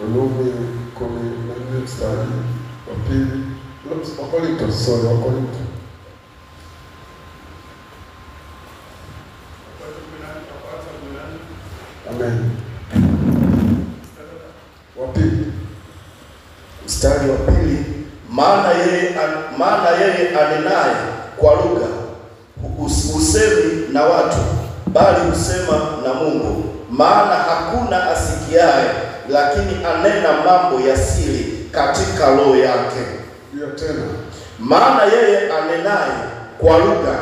Warumi 14 mstari wa 2. Wakorintho, sorry, Wakorintho. Amen. Wa pili. Mstari wa 2, maana yeye anenaye kwa lugha husemi na watu, bali husema na Mungu. Maana hakuna asikiaye, lakini anena mambo ya siri katika roho yake. Hiyo tena. Maana yeye anenaye kwa lugha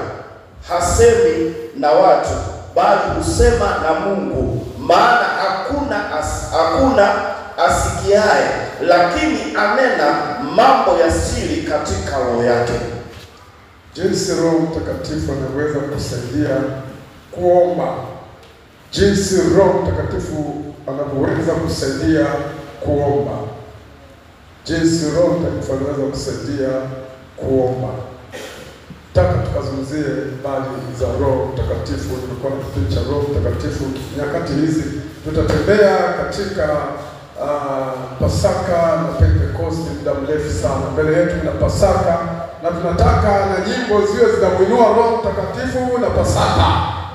hasemi na watu, bali husema na Mungu. Maana hakuna asikiaye, lakini anena mambo ya siri katika roho yake. Jinsi Roho Mtakatifu anaweza kusaidia kuomba. Jinsi Roho Mtakatifu anaweza kusaidia kuomba. Jinsi Roho Mtakatifu anaweza kusaidia kuomba. Taka tukazungumzie habari za Roho Mtakatifu. Tulikuwa na kipindi cha Roho Mtakatifu. Nyakati hizi tutatembea katika Pasaka na Pentekoste muda mrefu sana. Mbele yetu na Pasaka, na tunataka na nyimbo ziwe zinamuinua Roho Mtakatifu na Pasaka.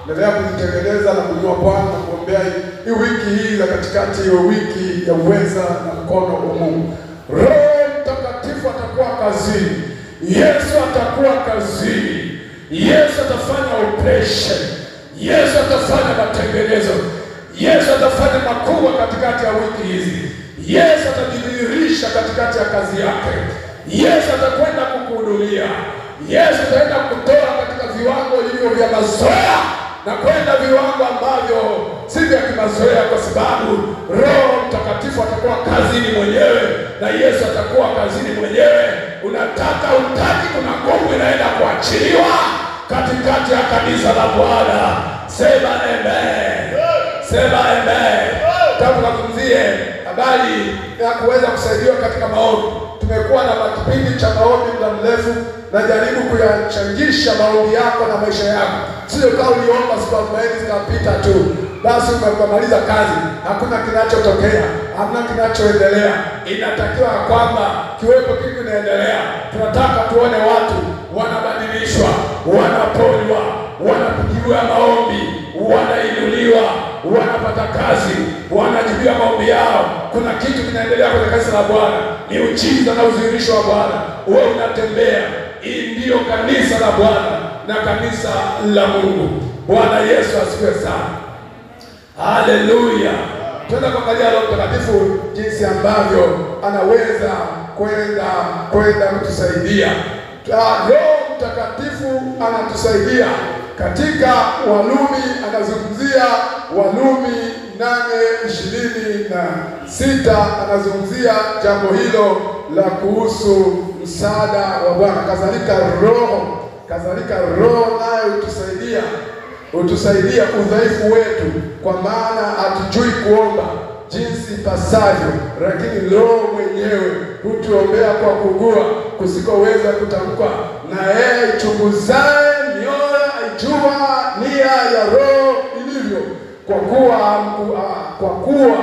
Endelea kujitengeneza na kuinua Bwana na kuombea hii wiki hii ya katikati, ya wiki ya uweza na mkono wa Mungu. Roho Mtakatifu atakuwa kazini. Yesu atakuwa kazini. Yesu atafanya operation. Yesu atafanya matengenezo. Yesu atafanya makubwa katikati ya wiki hizi. Yesu atajidhihirisha katikati ya kazi yake. Yesu atakwenda kukuhudumia. Yesu ataenda kutoa katika viwango hivyo vya mazoea na kwenda viwango ambavyo si vya kimazoea, kwa sababu Roho Mtakatifu atakuwa kazini mwenyewe na Yesu atakuwa kazini mwenyewe. Unataka utaki, kuna nguvu inaenda kuachiliwa katikati ya kanisa la Bwana. Sema amen. Sema amen. Tunazungumzie habari ya kuweza kusaidiwa katika maombi. Tumekuwa na kipindi cha maombi muda mrefu, na jaribu kuyachangisha maombi yako na maisha yako. Sio kama uliomba siku 40 zikapita tu, basi umemaliza kazi, hakuna kinachotokea, hakuna kinachoendelea. Inatakiwa kwamba kiwepo kitu kinaendelea. Tunataka tuone watu wanabadilishwa, wanaponywa, wanapigiwa maombi, wanainuliwa, wanapata kazi, wanajibia maombi yao. Kuna kitu kinaendelea kwenye kanisa la Bwana. Ni ujiza na udhihirisho wa Bwana. Wewe unatembea. Hii ndio kanisa la Bwana na kanisa la Mungu. Bwana Yesu asifiwe sana. Haleluya. Tunataka kuangalia Roho Mtakatifu jinsi ambavyo anaweza kwenda kutusaidia. Roho Mtakatifu anatusaidia katika Warumi. Anazungumzia Warumi 8:26, anazungumzia jambo hilo la kuhusu msaada wa Bwana. Kadhalika Roho naye utusaidia udhaifu wetu, kwa maana hatujui kuomba jinsi pasavyo, lakini Roho mwenyewe hutuombea kwa kugua kusikoweza kutamkwa, na yeye chunguzaye mioyo aijua nia ya Roho ilivyo, kwa kuwa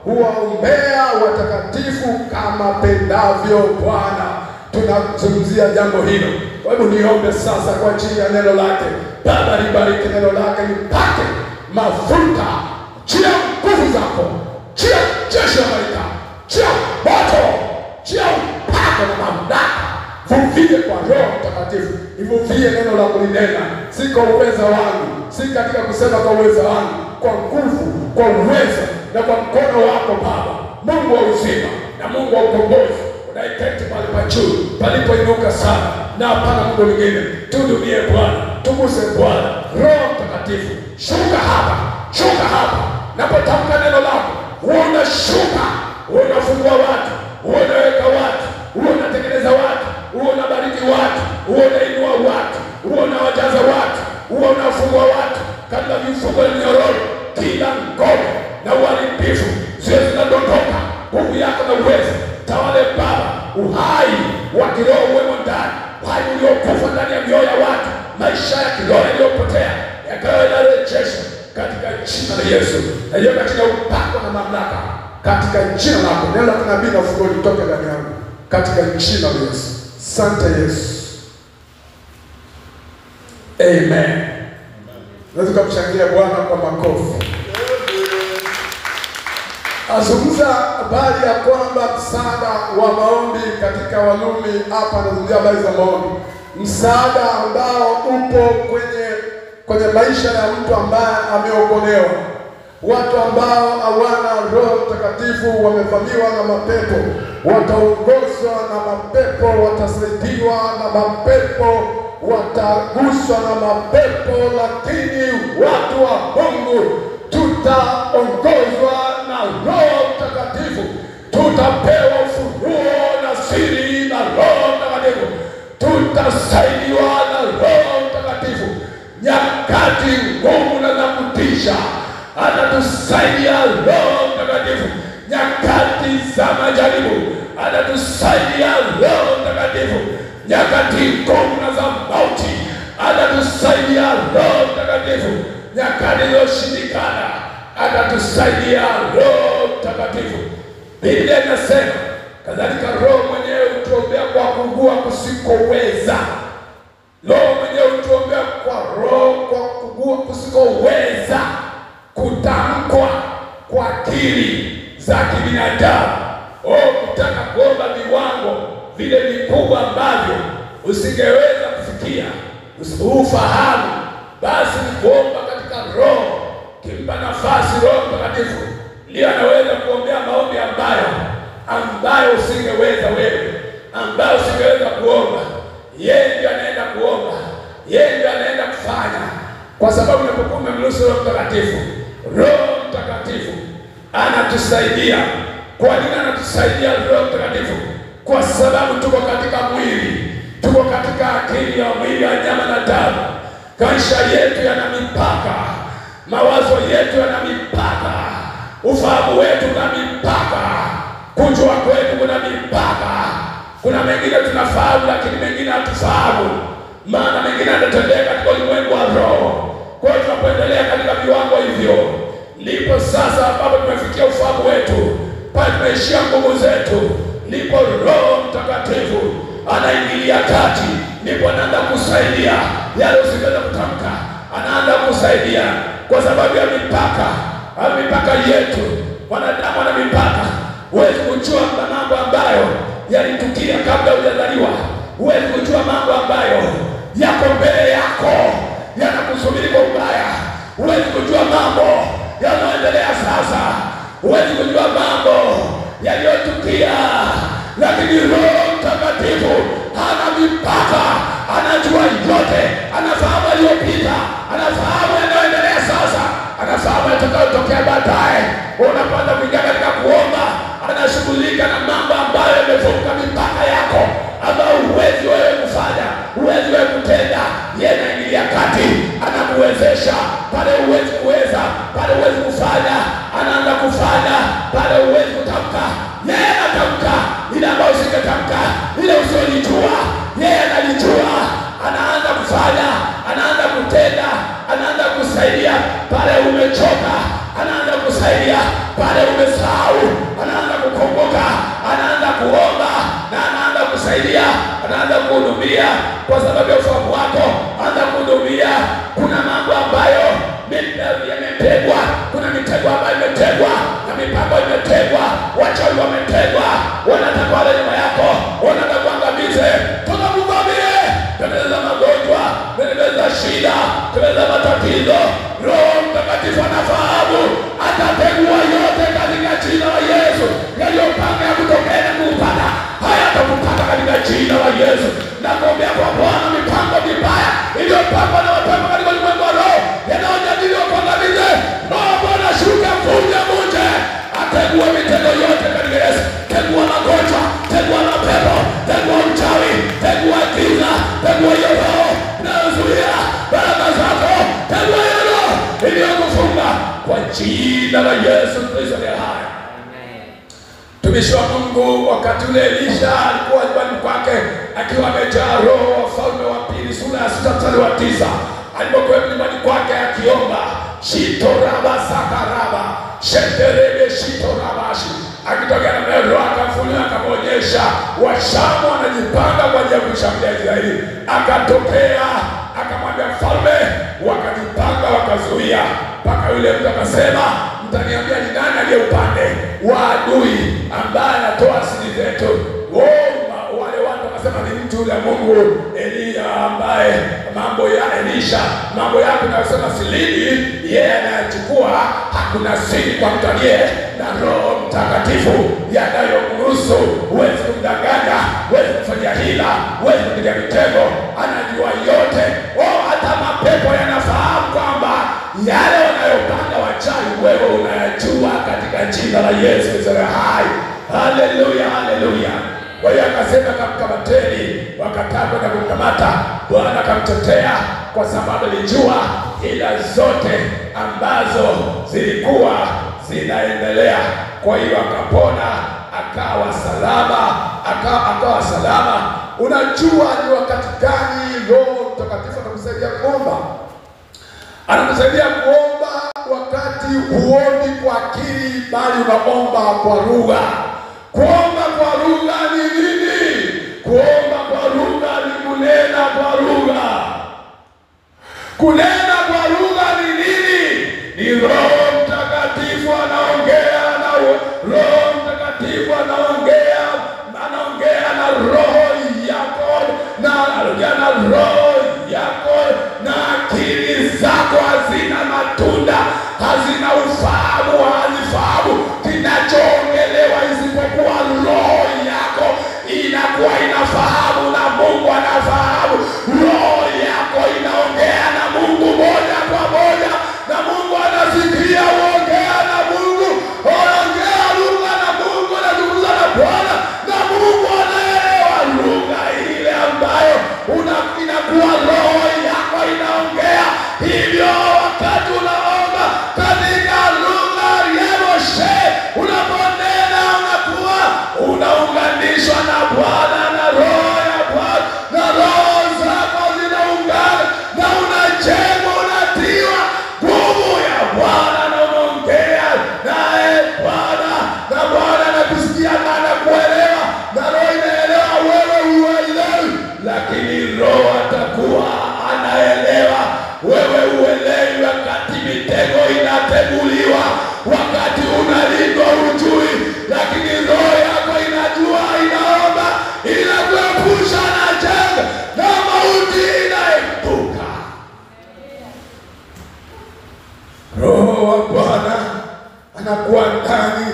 huwaombea watakatifu kama pendavyo Bwana. Tunazungumzia jambo hilo. Hebu niombe sasa kwa ajili ya neno lake. Baba, libariki neno lake, lipake mafuta, chia nguvu zako, chia jeshi la malaika, chia moto, chia upako na mamlaka. Vuvie kwa Roho Mtakatifu. Ivuvie neno la kulinena, si kwa uweza wangu, si katika kusema kwa uweza wangu, kwa nguvu, kwa uwezo na kwa mkono wako Baba, Mungu wa uzima na Mungu wa ukombozi, unaiketi mahali pa juu palipoinuka sana na hapana Mungu mwingine. Tuhudumie Bwana, tuguse Bwana. Roho Mtakatifu, shuka hapa, shuka hapa. Napotamka neno lako, unashuka, unafungua watu, unaweka watu, unatengeneza watu, unabariki watu, unainua watu, unawajaza watu, unafungua watu katika vifungo na minyororo. Kila ngome na uharibifu ziwe zinadondoka. Nguvu yako na uwezo tawale Baba. Uhai wa kiroho uwemo ndani, uhai uliokufa ndani ya mioyo ya watu, maisha ya kiroho yaliyopotea yakawa yanarejeshwa katika jina la Yesu, na hiyo katika upako na mamlaka katika jina lako. Neno la kinabii na ufunuo litoke ndani yangu katika jina la Yesu. Asante Yesu. Amen. Naweza kumshangilia Bwana kwa makofi. Azungumza habari ya kwamba msaada wa maombi katika Warumi. Hapa anazungumzia habari za maombi, msaada ambao upo kwenye maisha ya mtu ambaye ameokolewa. Watu ambao hawana Roho Mtakatifu wamevamiwa na mapepo, wataongozwa na mapepo, watasaidiwa na mapepo, wataguswa na mapepo, lakini watu wa Mungu tutaongozwa na Roho Mtakatifu, tutapewa ufunuo na siri na Roho Mtakatifu, tutasaidiwa na Roho Mtakatifu. Nyakati ngumu na za kutisha atatusaidia Roho Mtakatifu. Nyakati za majaribu atatusaidia Roho Mtakatifu. Nyakati ngumu na za mauti atatusaidia Roho Mtakatifu. Nyakati zilizoshindikana atatusaidia Roho Mtakatifu. Biblia inasema kadhalika Roho mwenyewe hutuombea kwa kuugua kusikoweza. Roho mwenyewe hutuombea kwa kuugua kusikoweza kutamkwa kwa akili za kibinadamu. Ukitaka kuomba viwango vile vikubwa ambavyo usingeweza kufikia, ufahamu, basi kuomba katika Roho. Kimpa nafasi Roho Mtakatifu, ndiye anaweza kuombea maombi ambayo usingeweza wewe, ambayo usingeweza kuomba. Yeye ndiye anaenda kuomba, yeye ndiye anaenda kufanya, kwa sababu unapokuwa umemruhusu Roho Mtakatifu, Roho Mtakatifu anatusaidia. Kwa nini anatusaidia Roho Mtakatifu? Kwa sababu tuko katika mwili, tuko katika akili ya mwili ya nyama na damu. Maisha yetu yana mipaka, mawazo yetu yana mipaka, ufahamu wetu una mipaka, kujua kwetu kuna mipaka. Kuna mengine tunafahamu lakini mengine hatufahamu, maana mengine yanatendeka katika ulimwengu wa roho. Kwa hiyo tunapoendelea katika viwango hivyo, ndipo sasa ambapo tumefikia ufahamu wetu, pale tumeishia nguvu zetu, ndipo Roho Mtakatifu anaingilia kati, ndipo anaanza kusaidia yale usingeweza kutamka. Anaanza kusaidia kwa sababu ya mipaka yetu. Wanadamu wana mipaka. Huwezi kujua mambo ambayo yalitukia kabla hujazaliwa. Huwezi kujua mambo ambayo yako mbele yako yanakusubiri kwa ubaya. Huwezi kujua mambo yanayoendelea sasa. Huwezi kujua mambo yaliyotukia, lakini Roho Mtakatifu hana mipaka, anajua yote, anafahamu yaliyopita, anafahamu yanayoendelea sasa, anafahamu yatakayotokea baadaye. Unapanda kuingia katika kuomba, anashughulika na mambo ambayo yamevuka mipaka yako, ambayo huwezi wewe kufanya, huwezi wewe kutenda. Yeye anaingilia kati, anakuwezesha pale huwezi kuweza, pale huwezi kufanya, anaanza kufanya pale huwezi kutamka. Yeye anatamka ile ambayo usingetamka, ile usiolijua, yeye analijua. Anaanza kufanya, anaanza kutenda, anaanza kusaidia pale umechoka, anaanza kusaidia pale umesahau, anaanza kukumbuka, anaanza kuomba na anaanza kusaidia, anaanza kuhudumia kwa sababu ya ufahamu wako. Anaanza kuhudumia. Kuna mambo ambayo yametegwa, kuna mitego ambayo imetegwa na mipango imetegwa, wachawi wametegwa, wanataka wale nyuma yako, wanataka kuangamize. Tunakuvamia, tumeleza magonjwa, tumeleza shida, tumeleza matatizo. Roho Mtakatifu anafahamu, atategua yote katika jina la Yesu. Yaliyopanga ya kutokea na kupata, hayatakupata katika jina la Yesu. Nakuombea kwa Bwana mipango mibaya iliyopangwa na wapendwa katika ulimwengu wa roho, yanayojadiliwa kuangamize. Roho Bwana shuka, vunja, ategua mitego yote katika Yesu. Tegua magonjwa, tegua mapepo, tegua uchawi, tegua giza, tegua hiyo roho inayozuia baraka zako, tegua hiyo roho iliyokufunga kwa jina la Yesu Kristo aliye hai. Mtumishi wa Mungu wakati ule Elisha alikuwa nyumbani kwake akiwa amejaa roho. Wafalme wa Pili sura ya 6 mstari wa 9. Alipokuwa nyumbani kwake akiomba, shitoraba sakaraba shenderebe shitorabashi kuonyesha Washamu wanajipanga kwa ajili ya kushambulia Israeli. Akatokea akamwambia mfalme, wakajipanga wakazuia, mpaka yule mtu akasema, mtaniambia ni nani aliye upande wa adui ambaye anatoa siri zetu? Wale watu wakasema ni mtu yule Mungu Elia, ambaye Elisha mambo yake nasema silini yeye anayachukua. Hakuna siri kwa mtu aliye na Roho Mtakatifu yanayomruhusu. Huwezi kumdanganya, huwezi kufanya hila, huwezi kupiga mitego. Anajua yote. Hata mapepo yanafahamu kwamba yale wanayopanga wachawi wewe unayajua, katika jina la Yesu Kristo hai. Haleluya, haleluya. Kwa hiyo akasema kamkamateni, wakataka kwenda kumkamata. Bwana akamtetea kwa sababu alijua ila zote ambazo zilikuwa zinaendelea. Kwa hiyo akapona, akawa salama. Unajua ni wakati gani Roho Mtakatifu anakusaidia kuomba? Anakusaidia kuomba wakati huombi kwa akili, bali unaomba kwa lugha. Kuomba kwa lugha ni nini? Kuomba kwa lugha ni kunena kwa lugha. Kunena kwa lugha ni nini? Ni Roho Mtakatifu anaongea na Roho Mtakatifu anaongea na roho yako, na roho yako, na akili zako hazina matunda, hazina ufahamu, hazifahamu kinachoongelewa, isipokuwa roho yako inakuwa inafahamu na Mungu anafahamu. Roho yako inaongea na Mungu moja kwa moja, na Mungu anasikia uongea na Mungu. Ongea lugha na Mungu, anazungumza na Bwana, na Mungu anaelewa lugha ile ambayo inakuwa roho yako inaongea. Hivyo wakati unaomba katika lugha ya Moshe, unaponena unakuwa unaunganishwa na Bwana, na roho ya Bwana, na roho zako zinaungana, na unajengwa, unatiwa nguvu ya Bwana, na unaongea naye Bwana, na Bwana anakusikia na anakuelewa, na roho inaelewa, wewe huelewi, lakini roho atakuwa anaelewa. Wewe uelewi wakati mitego inateguliwa, wakati unalindwa ujui, lakini roho yako inajua, inaomba, inakuepusha na janga na mauti, inaepuka. Roho wa Bwana anakuwa ndani,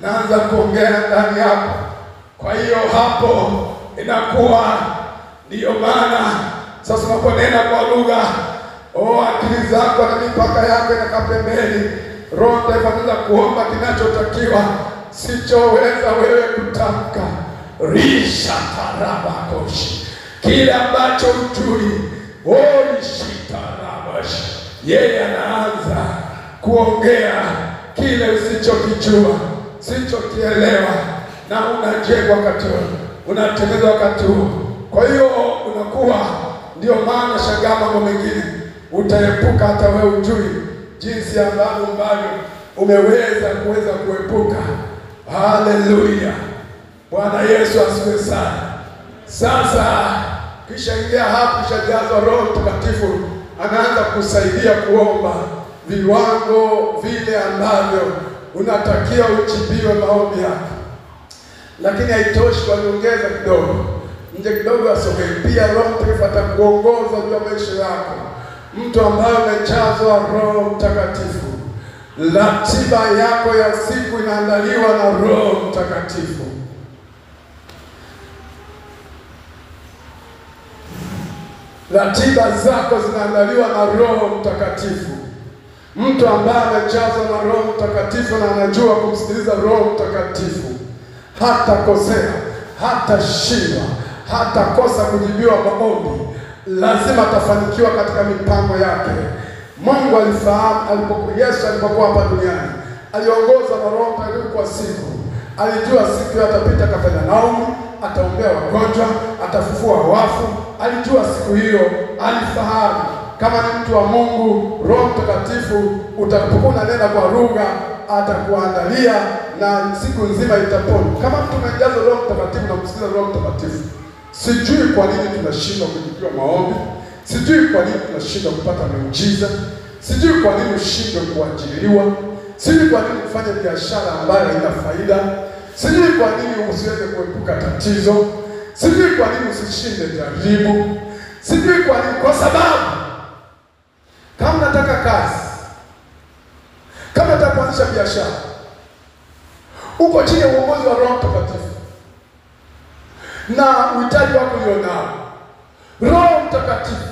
anaanza kuongea ndani yako. Kwa hiyo hapo inakuwa ndiyo maana sasa unaponena kwa lugha, akili zako na mipaka yako inakaa pembeni. Roho itaanza kuomba kinachotakiwa, sichoweza wewe kutamka. Risha tarabakoshi, kile ambacho ujui, shitarabashi, yeye anaanza kuongea kile usichokijua, sichokielewa, na unajengwa wakati huo, unatengenezwa wakati huo. Kwa hiyo unakuwa, ndio maana shangaa mambo mengine utaepuka, hata wewe ujui jinsi ambavyo umeweza kuepuka. Haleluya, Bwana Yesu asifiwe sana. Sasa kisha ingia hapo, kishajazwa Roho Mtakatifu, anaanza kusaidia kuomba viwango vile ambavyo unatakia ujibiwe maombi yako. Lakini haitoshi, kwa niongeza kidogo, nje kidogo asogee. Pia Roho Mtakatifu atakuongoza juu ya maisha yako. Mtu ambaye amejazwa Roho Mtakatifu, ratiba yako ya siku inaandaliwa na Roho Mtakatifu. Ratiba zako zinaandaliwa na Roho Mtakatifu. Mtu ambaye amejazwa na Roho Mtakatifu na anajua kumsikiliza Roho Mtakatifu, hatakosea, hatashindwa, hatakosa kujibiwa maombi. Lazima atafanikiwa katika mipango yake. Mungu alifahamu Yesu alipokuwa hapa duniani, aliongoza na Roho Mtakatifu kwa siku. Alijua siku atapita Kapernaumu, ataombea wagonjwa, atafufua wafu. Alijua siku hiyo, alifahamu. Kama ni mtu wa Mungu, Roho Mtakatifu utakapokuwa unanena kwa lugha, atakuandalia na siku nzima itapona. Kama mtu umejazwa Roho Mtakatifu na kusikiza Roho Mtakatifu, sijui kwa nini tunashindwa kujibiwa maombi, sijui kwa nini tunashindwa kupata miujiza, sijui kwa nini ushindwe kuajiriwa, sijui kwa nini ufanye biashara ambayo haina faida, sijui kwa nini usiweze kuepuka tatizo, sijui kwa nini usishinde jaribu, sijui kwa nini. Kwa sababu kama nataka kazi, kama nataka kuanzisha biashara, uko chini ya uongozi wa Roho Mtakatifu na uhitaji wako ulionao, Roho Mtakatifu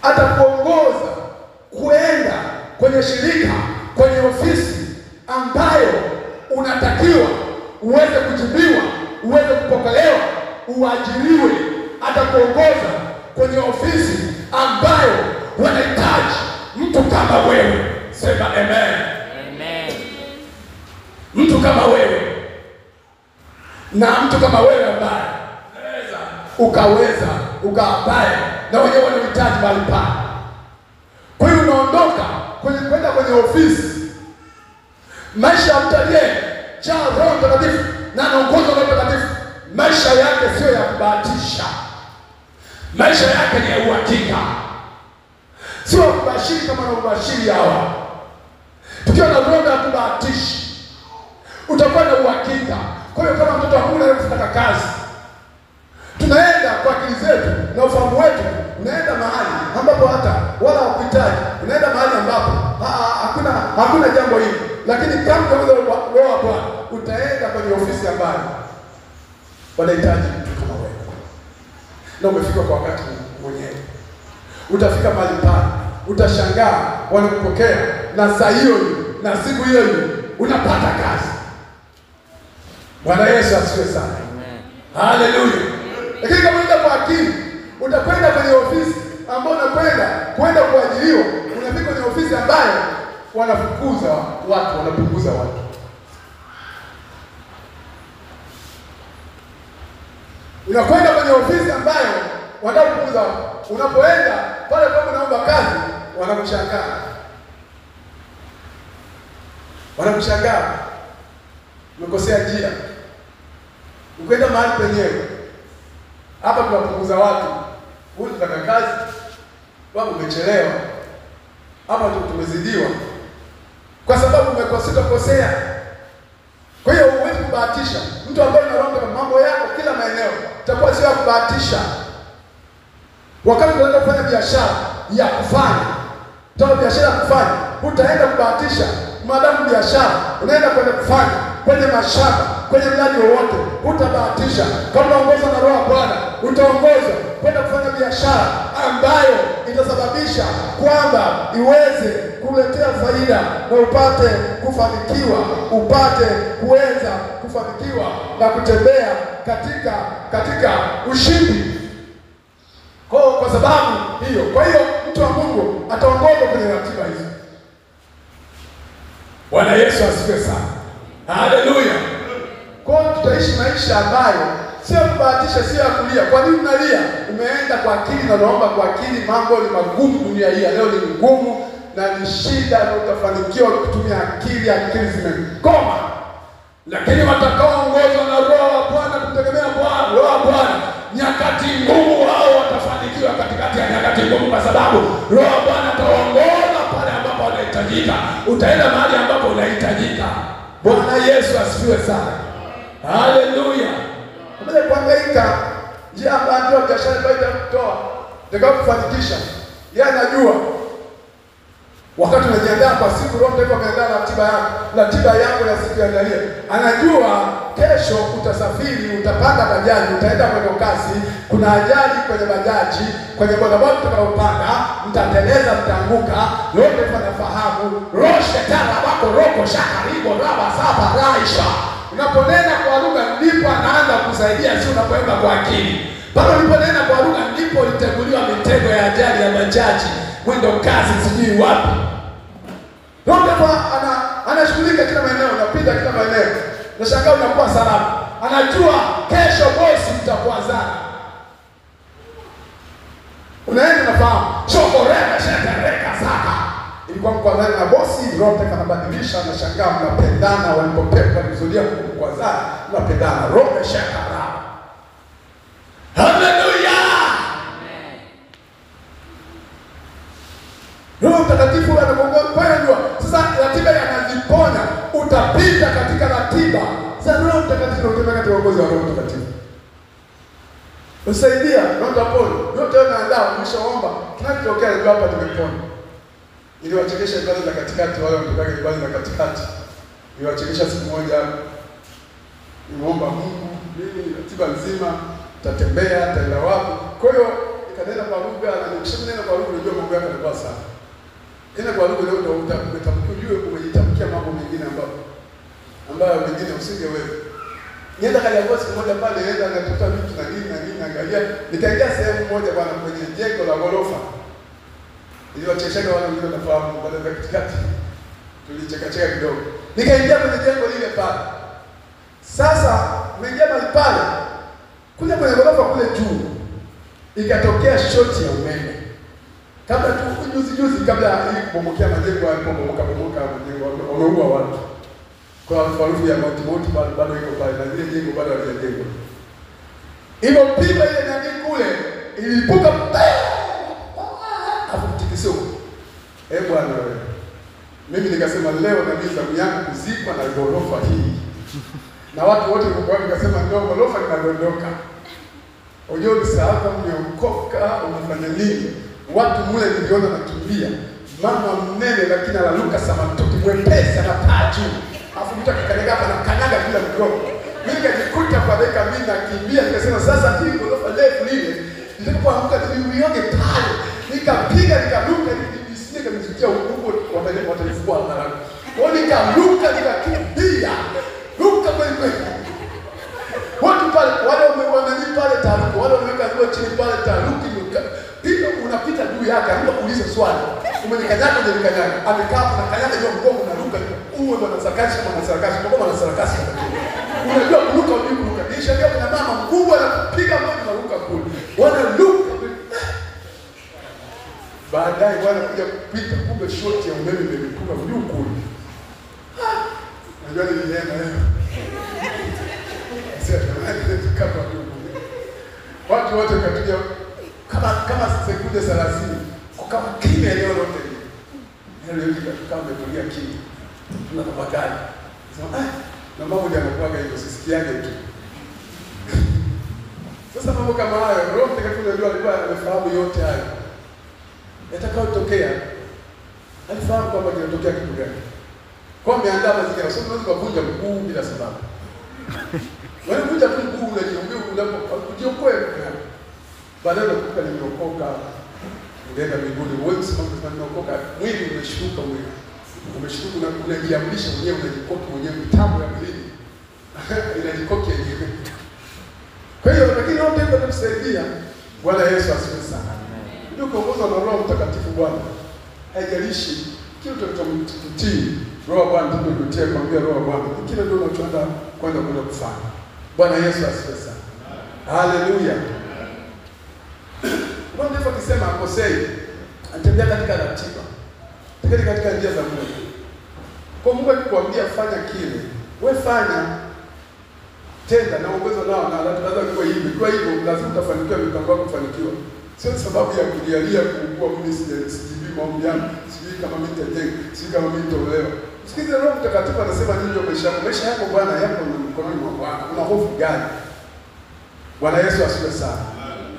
atakuongoza kuenda kwenye shirika, kwenye ofisi ambayo unatakiwa uweze kujibiwa, uweze kupokelewa, uajiriwe. Atakuongoza kwenye ofisi ambayo wanahitaji mtu kama wewe. Sema amen. Amen. Mtu kama wewe, na mtu kama wewe ambaye ukaweza ukaambaye na wenyewe wanahitaji mahali pale. Kwa hiyo unaondoka kwenda kwenye ofisi, maisha ya mtu aliyejaa Roho Mtakatifu na anaongozwa na Roho Mtakatifu, maisha yake sio ya kubahatisha, maisha yake ni ya uhakika, sio kubashiri kama na ubashiri hawa. Tukiwa na roho ya kubahatisha, utakuwa na uhakika. Kwa hiyo kama mtoto wangu anataka kazi, tunaenda kwa akili zetu na ufahamu wetu, unaenda mahali ambapo hata wala hukuhitaji, unaenda mahali ambapo hakuna jambo hili. Lakini kama unaweza roho wa Bwana, utaenda kwenye ofisi ambayo wanahitaji mtu kama wewe, na umefika kwa wakati mwenyewe. Utafika mahali pale, utashangaa wanakupokea, na saa hiyo na siku hiyo unapata kazi. Bwana Yesu asifiwe sana. Haleluya. Lakini kama unaenda kwa akili, utakwenda kwenye ofisi ambayo unakwenda kuajiriwa, unafika kwenye ofisi ambayo wanafukuza watu, wanapunguza watu. Unakwenda kwenye ofisi ambayo wanapunguza watu. Unapoenda pale kama unaomba kazi, wanakushangaa. Wanakushangaa. Umekosea njia. Ukwenda mahali penyewe. Hapa tunapunguza watu. Wewe unataka kazi, wewe umechelewa. Hapa tumezidiwa. Kwa sababu umekosea. Kwa hiyo huwezi kubahatisha. Mtu ambaye anaomba mambo yako kila maeneo, itakuwa sio ya kubahatisha. Wakati unaenda kufanya biashara ya kufanya, utaenda kubahatisha. Maadamu biashara unaenda kwenda kufanya kwenye mashamba, kwenye mradi wowote, utabahatisha. Kama unaongozwa na Roho wa Bwana, utaongozwa kwenda kufanya biashara ambayo itasababisha kwamba iweze kuletea faida na upate kufanikiwa, upate kuweza kufanikiwa na kutembea katika ushindi. Kwa sababu hiyo, kwa hiyo mtu wa Mungu ataongozwa kwenye ratiba hizo. Bwana Yesu asifiwe sana. Haleluya. Kwa hiyo tutaishi maisha ambayo sio kubahatisha, sio ya kulia. Kwa nini unalia? Umeenda kwa akili na unaomba kwa akili. Mambo ni magumu dunia hii leo, ni ngumu na ni shida, na utafanikiwa kutumia akili. Akili zimekoma. Lakini watakaoongozwa na Roho wa Bwana, kutegemea Bwana, Roho wa Bwana, nyakati ngumu wao watafanikiwa katikati ya nyakati ngumu, kwa sababu Roho wa Bwana ataongoza pale ambapo unahitajika. Utaenda mahali ambapo unahitajika. Bwana Yesu asifiwe sana. Haleluya. Mbele kuhangaika njia ambayo biashara ambayo itakutoa itakayokufanikisha. Yeye anajua wakati unajiandaa kwa siku, Roho Mtakatifu ameandaa ratiba yako ya siku ya leo. Anajua kesho utasafiri, utapanda bajaji, utaenda mwendo kasi, kuna ajali kwenye bajaji, kwenye bodaboda utakayopanda, mtateleza, mtaanguka. Roho Mtakatifu anafahamu. Roho shetani wako roko shakaribo raba saba raisha. Unaponena kwa lugha ndipo anaanza kusaidia, si unapoenda kwa akili. Pale uliponena kwa lugha ndipo iteguliwa mitego ya ajali ya bajaji, mwendo kasi, sijui wapi. Roho anashughulika kila maeneo, unapita kila maeneo. Unashangaa unakuwa salama. Anajua kesho bosi mtakuazana. Unaenda unafahamu. Chokoreka shetereka saka. mlikuwa mkwazana na bosi, Roho Mtakatifu anabadilisha, anashangaa mnapendana, walipopepa kuzuia kukwazana, mnapendana. Roho ameshakara. Haleluya! Roho Mtakatifu anakuongoza. Sasa ratiba yanaziponya, utapita katika ratiba za Roho Mtakatifu na utembea katika uongozi wa Roho Mtakatifu. Usaidia, Roho utapona. Yote unaandaa, umeshaomba, kinachotokea ndio hapa tumepona. Ili wachekesha ibada za katikati, wale wanataka ibada za katikati. Ili wachekesha siku moja, niomba Mungu, mimi ratiba nzima, tatembea, taenda wapi. Kwa hiyo nikanena kwa lugha, na nikishanena kwa lugha unajua mambo yako yanakuwa sawa. Ina kwa lugha leo ndio umetamkia, ujue umejitamkia mambo mengine ambayo mengine usingeweza. Nienda kaja kwa siku moja pale, nenda natafuta vitu na nini angalia, nikaingia sehemu moja bwana kwenye jengo la ghorofa. Ili wachekeshaga wale wengine wanafahamu baada ya katikati. Tulicheka kidogo. Nikaingia kwenye jengo lile pale. Sasa nimeingia mahali pale. Kule kwenye ghorofa kule juu ikatokea shoti ya umeme. Kabla tu juzi kabla hii kubomokea majengo yalipobomoka majengo wameua watu. Kwa harufu ya moto bado iko pale na zile jengo bado halijajengwa. Hivyo pipa ile ndani kule ilipuka. Afutikisho. Bwana wewe. Mimi nikasema leo na mimi zamu yangu kuzikwa na ghorofa hii. Na watu wote walikuwa wakisema ndio ghorofa linadondoka. Unajua msaada mmeokoka unafanya nini? Watu mule niliona nakimbia. Mama mnene lakini analuka samatuti mwepesi na pachu. Afu mtu akakanyaga hapa na kanyaga bila mgongo. Mimi nikajikuta kwa dakika mimi nakimbia nikasema sasa hii ghorofa refu lile nilipoamka niliuyoge pale. Nikapiga nikaruka nikijisinga nikifikia huko watanifua haraka. Kwa nikaruka nikakimbia. Ruka kweli. Watu pale wale wamenipa pale taruki, wale wameweka kwa chini pale taruki pia unapita juu yake, anaanza kuuliza swali. Umenikanyaga ndio nikanyaga. Amekaa na kanyaga juu mgongo na ruka. Uwe bwana sarakasi kama sarakasi, kama sarakasi. Unajua kuruka au kuruka. Nishaambia kuna mama mkubwa anapiga moja na ruka kule. Wana ruka. Baadaye bwana kuja kupita kumbe shoti ya umeme imekuwa juu kule. Unajua nilienda leo. Kama watu wote katuja kama sekunde 30 kama kimya leo lote leo kama umetulia kimya tunatafakari sema na mambo yanakuwa hivyo sisikiage tu. Sasa mambo kama hayo Roho Mtakatifu ndio alikuwa amefahamu yote hayo yatakayotokea, alifahamu kwamba kinatokea kitu gani, kwa ameandaa mazingira. Sio tunaweza kuvunja mguu bila sababu. Wewe kuja tu mguu unajiombea unapojiokoa baada ya kukuka nimeokoka unaenda mbinguni. Wewe sema unaokoka mwili unashuka, mwili umeshuka na unajiamrisha mwenyewe, unajikoki mwenyewe, mitambo ya mwili inajikoki yenyewe. Kwa hiyo lakini Roho Mtakatifu anatusaidia. Bwana Yesu asifiwe sana. Ndio kuongozwa na Roho Mtakatifu Bwana. Haijalishi kile tutamtii Roho Bwana tunakutia kwambia Roho Bwana. Kile ndio unachoenda kwenda kufanya. Bwana Yesu asifiwe sana. Haleluya. Bwana ndiye akisema akosei, atembea katika ratiba. Tembea katika njia za Mungu. Kwa Mungu akikwambia fanya kile, wewe fanya. Tenda na uongozo nao na ratiba zako kwa hivi. Kwa hivyo lazima utafanikiwa, mipango yako kufanikiwa. Sio sababu ya kulialia kuugua mimi sijibi maombi yangu, sijui kama mimi nitajenga, sijui kama mimi nitaolewa. Sikiza Roho Mtakatifu anasema nini ndio maisha yako? Maisha yako Bwana yako ni mkononi mwa Bwana. Una hofu gani? Bwana Yesu asifiwe sana.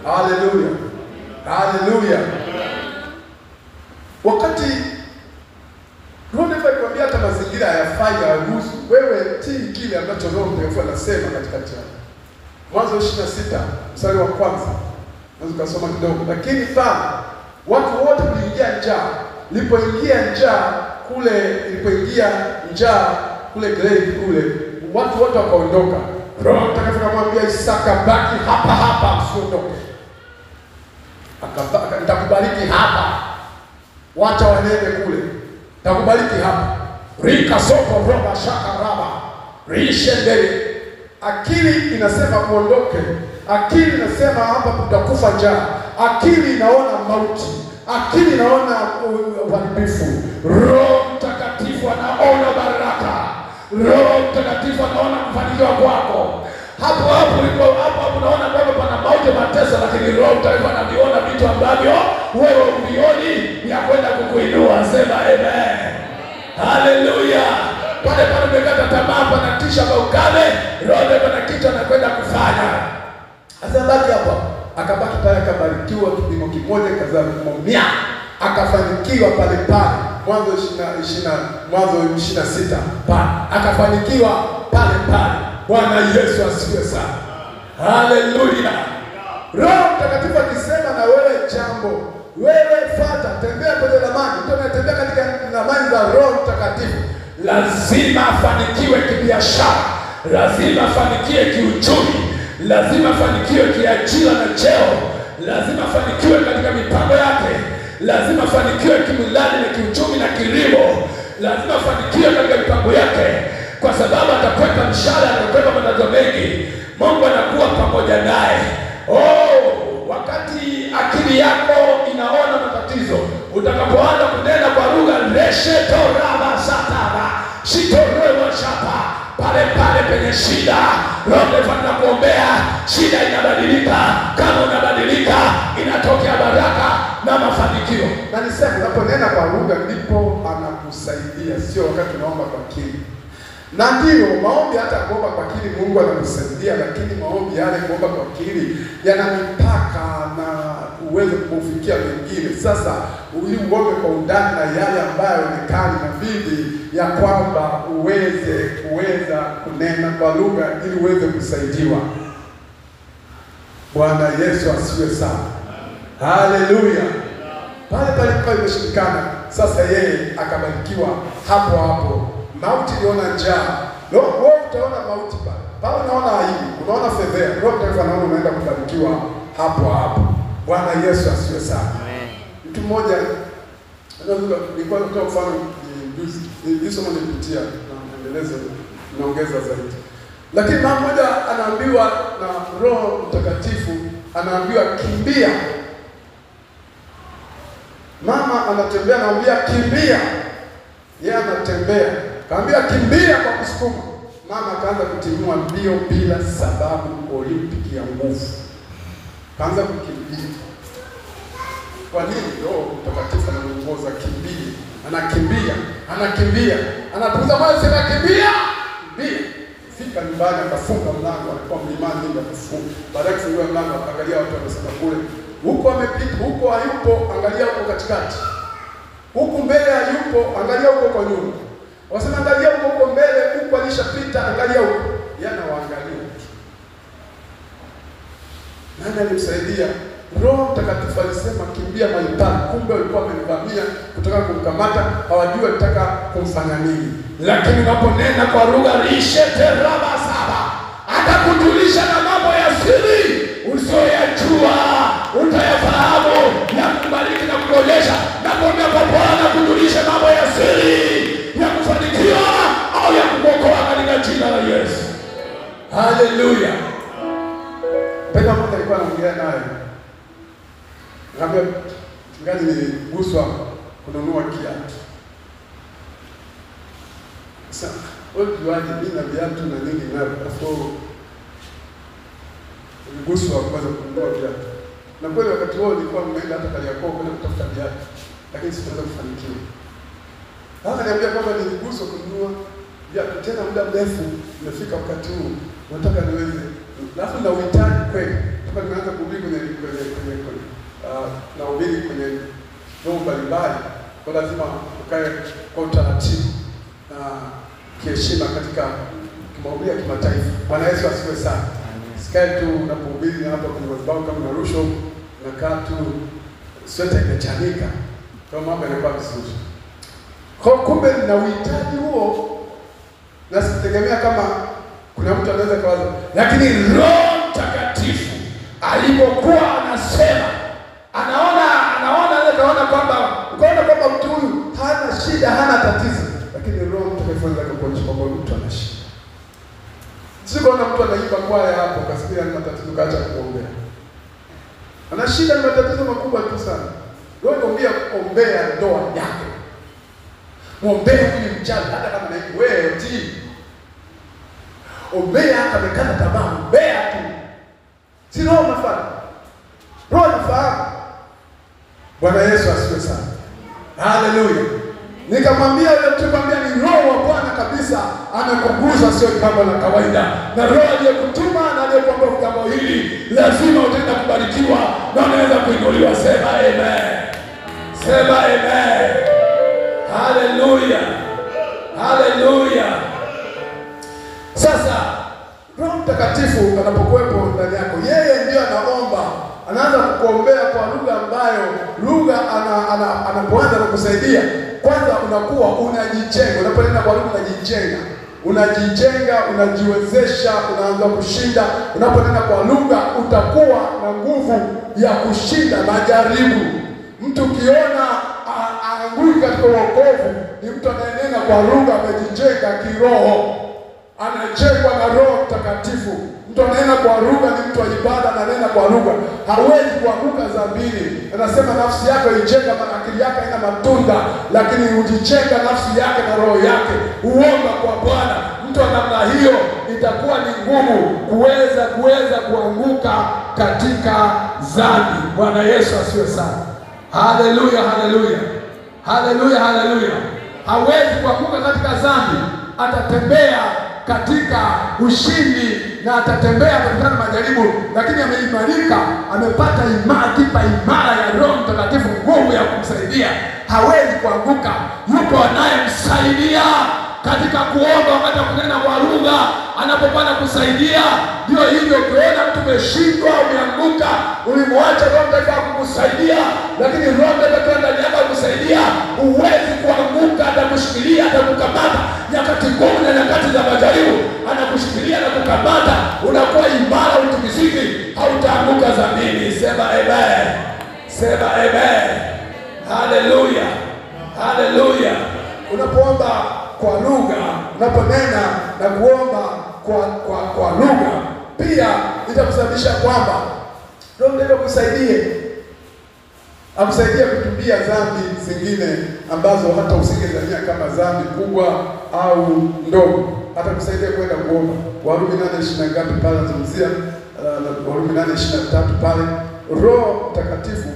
Haleluya. Haleluya. Wakati Roho anakuambia hata mazingira hayafai haruhusu, wewe tii kile ambacho Roho Mtakatifu anasema katikati yako. Mwanzo 26 mstari wa kwanza. Naweza kusoma kidogo. Lakini watu wote waliingia njaa. Ilipoingia njaa kule grave kule, watu wote wakaondoka. Roho Mtakatifu akamwambia Isaka, baki hapa usiondoke. Nitakubariki hapa. Wacha wanene kule. Nitakubariki hapa. Rika soko roba shaka raba. Rishende. Akili inasema kuondoke. Akili inasema hapa utakufa njaa. Akili inaona mauti. akili inaona uharibifu. Roho Mtakatifu anaona baraka. Roho Mtakatifu anaona kufanikiwa kwako. Hapo unaona kwamba pana mauti, mateso, lakini Roho Mtakatifu anaviona vitu ambavyo wewe uvioni, ya kwenda kukuinua. Sema amen. Haleluya. Pale umekata tamaa, panatisha kwa ukame, Roho ana kitu anakwenda kufanya. Asabaki hapo. Akabaki pale, akabarikiwa kipimo kimoja, kazaa 100. Akafanikiwa pale. Mwanzo 26 pale. Akafanikiwa pale. Bwana Yesu asifiwe sana. Haleluya. Roho Mtakatifu akisema na wewe jambo, wewe fuata, tembea kwenye ramani. Mtu anatembea katika ramani za Roho Mtakatifu, lazima afanikiwe kibiashara, lazima afanikiwe kiuchumi, lazima afanikiwe kiajira na cheo, lazima afanikiwe katika mipango yake, lazima afanikiwe kimilani na kiuchumi na kilimo, lazima afanikiwe katika mipango yake, kwa sababu atakwenda mshale, atakwenda matatizo mengi. Mungu anakuwa pamoja naye. Wakati akili yako inaona matatizo, utakapoanza kunena kwa lugha reshetorabasatara shitorewoshapa, pale penye shida, Roho anakuombea, shida inabadilika. Kama unabadilika, inatokea baraka na mafanikio. Na nisema unaponena kwa lugha ndipo anakusaidia, sio wakati unaomba kwa akili. Na ndio maombi, hata kuomba kwa akili Mungu anakusaidia, lakini maombi yale kuomba kwa akili yana mipaka na uweze kufikia wengine. Sasa uombe kwa undani na yale ambayo onekani, na bidii ya kwamba kuweza kunena kwa lugha ili uweze kusaidiwa. Bwana Yesu asifiwe sana. Haleluya. Pale imeshindikana. Sasa yeye akabarikiwa hapo. Mauti iliona njaa. Wewe utaona mauti pale unaona aibu, unaona fedheha. Roho Mtakatifu anaona unaenda kubarikiwa hapo. Bwana Yesu asifiwe sana. Amen. Mtu mmoja nilikuwa natoa mfano juzi, somo nilipitia na maendelezo naongeza zaidi. Lakini mama mmoja anaambiwa na Roho Mtakatifu, anaambiwa kimbia. Mama anatembea, anaambia kimbia. Yeye anatembea, kaambia kimbia kwa kusukuma. Mama akaanza kutimua mbio bila sababu Olimpiki ya nguvu. Kaanza kukimbia. Kwa nini? Roho Mtakatifu anamuongoza kimbia. Anakimbia. Anapuza moyo, sema kimbia. Fika nyumbani, akafunga mlango, alikuwa mlimani ndio akafunga. Baadaye kufungua mlango, akaangalia watu wanasema kule. Huko amepita, huko hayupo, angalia huko katikati. Huku mbele hayupo, angalia huko kwa nyuma. Wasema angalia huko mbele, huko alishapita, angalia huko. Yana waangalia. Nani alimsaidia? Roho Mtakatifu alisema kimbia mahali pale. Kumbe walikuwa wamevamia kutaka kumkamata, hawajui walitaka kumfanya nini. Lakini unaponena kwa lugha risheterabasaba, atakujulisha na mambo ya siri usiyoyajua, utayafahamu na kubariki na kuonyesha. Na kuambia kwa Bwana kujulisha mambo ya siri ya kufanikiwa au ya kuokoa katika jina la Yesu. Haleluya. Penda mmoja alikuwa anaongea naye. Ngambia mchungaji, niliguswa kununua kiatu. Sasa wewe mimi na viatu na nini na afu niliguswa kwanza kununua viatu. Na kweli wakati huo nilikuwa nimeenda hata Kariakoo kwenda kutafuta viatu, lakini sikuweza kufanikiwa. Hata niambia kwamba niliguswa kununua viatu tena muda mrefu, nimefika wakati huu nataka niweze. Alafu na uhitaji kweli. Toka nimeanza kuhubiri kwenye na ubiri kwenye vyombo mbalimbali, kwa lazima ukae kwa utaratibu na kiheshima katika mahubiri ya kimataifa. Bwana Yesu asifiwe sana. Sikae tu unapohubiri hapa kwenye madhabahu kama narusho, unakaa tu sweta imechanika, kwa mambo yanakuwa vizuri. Kwa kumbe na uhitaji huo, na sitegemea kama kuna mtu anaweza kawaza, lakini Roho Mtakatifu alipokuwa anasema, anaona kwamba mtu huyu hana shida, hana tatizo, lakini Roho Mtakatifu anataka kuonyesha kwamba mtu ana shida. Sio mtu anaimba kwaya hapo kasikia ana matatizo kaacha kuombea. Ana shida, ni matatizo makubwa tu sana. Roho anakuambia ombea ndoa yake. Muombee huyu mchawi hata kama na wewe ti. Ombea hata amekata tamaa, ombea tu. Si roho mafanya. Roho anafahamu. Bwana Yesu asifiwe sana. Haleluya. Nikamwambia yule mtu, kwambia ni roho wa Bwana kabisa amekugusa, sio jambo la kawaida. Na roho aliyekutuma na aliyekuambia jambo hili lazima utaenda kubarikiwa na unaweza kuinuliwa. Sema amen. Sema amen. Haleluya. Haleluya. Sasa Roho Mtakatifu anapokuwepo ndani yako, yeye ndio anaomba, anaanza kukuombea kwa lugha ambayo anapoanza kukusaidia. Kwanza unakuwa unajijenga, unapoenda kwa lugha unajijenga, unajiwezesha, unaanza kushinda. Unapoenda kwa lugha utakuwa na nguvu ya kushinda majaribu. Mtu ukiona aanguki katika wokovu ni mtu anayenena kwa lugha, amejijenga kiroho, anajengwa na Roho Mtakatifu. Mtu ananena kwa lugha ni mtu wa ibada, ananena kwa lugha, hawezi kuanguka dhambini. Anasema nafsi yako ijenga, maana akili yake haina matunda, lakini ujijenga nafsi yake na roho yake, uomba kwa Bwana. Mtu wa namna hiyo itakuwa ni ngumu kuweza kuanguka katika dhambi. Bwana Yesu asiwe sana. Haleluya, haleluya. Haleluya, haleluya. Hawezi kuanguka katika dhambi, atatembea katika ushindi na atatembea katika majaribu, lakini ameimarika, amepata kipa imara ya Roho Mtakatifu, nguvu ya kumsaidia, hawezi kuanguka. Yupo anayemsaidia katika kuomba, wakati wa kunena kwa lugha, anapopanda kusaidia. Ndio hivyo, ukiona mtu umeshindwa, umeanguka, ulimwacha Roho Mtakatifu kukusaidia, lakini Roho Mtakatifu ndani yako kukusaidia, huwezi kuanguka. Atakushikilia, atakukamata nyakati ngumu na nyakati za majaribu, anakushikilia na kukamata, unakuwa imara, utikisiki, hautaanguka dhambini. Sema amen. Sema amen. Haleluya. Haleluya. Unapoomba kwa lugha, unaponena na kuomba kwa lugha, pia itakusababisha kwamba Roho Mtakatifu akusaidie kutubia dhambi zingine ambazo hata usingedhania kama dhambi kubwa au ndogo. Atakusaidia kwenda kuomba. Warumi 8:20 ngapi pale anazungumzia, Warumi 8:23 pale. Roho Mtakatifu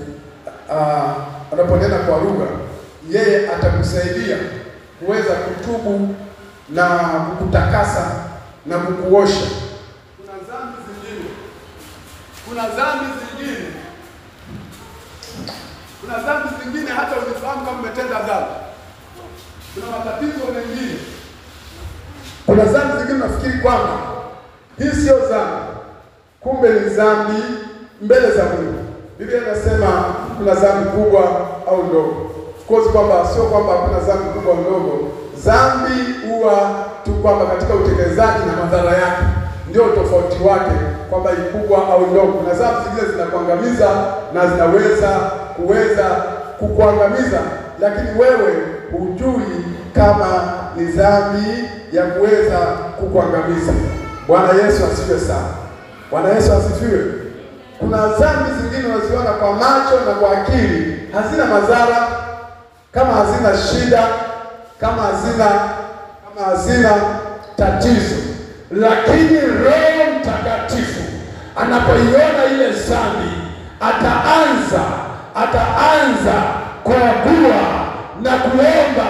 anaponena kwa lugha, yeye atakusaidia kuweza kutubu na kukutakasa na kukuosha. Kuna dhambi zingine hata usifahamu kama umetenda dhambi. Kuna matatizo mengine. Kuna dhambi zingine nafikiri kwamba hii sio dhambi, kumbe ni dhambi mbele za Mungu. Biblia inasema kuna dhambi kubwa au ndogo. Of course kwamba sio kwamba kuna dhambi kubwa au ndogo. Dhambi huwa tu kwamba katika utekelezaji na madhara yake ndio tofauti wake, kwamba ni kubwa au ndogo. Kuna dhambi zingine zinakuangamiza na zinaweza kukuangamiza, lakini wewe hujui kama ni dhambi ya kuweza kukuangamiza. Bwana Yesu asifiwe sana. Bwana Yesu asifiwe. Kuna dhambi zingine unaziona kwa macho na kwa akili, hazina madhara, kama hazina shida, kama hazina tatizo, lakini Roho Mtakatifu anapoiona ile dhambi, ataanza kuagua na kuomba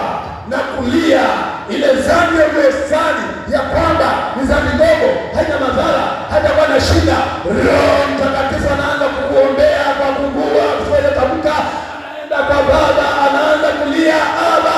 na kulia ile dhambi ya mwesani, ya kwamba ni dhambi ndogo, haina madhara, hatakuwa na shida. Roho Mtakatifu anaanza kukuombea kwa kugua, kufanya tamka, anaenda kwa Baba, anaanza kulia, Aba,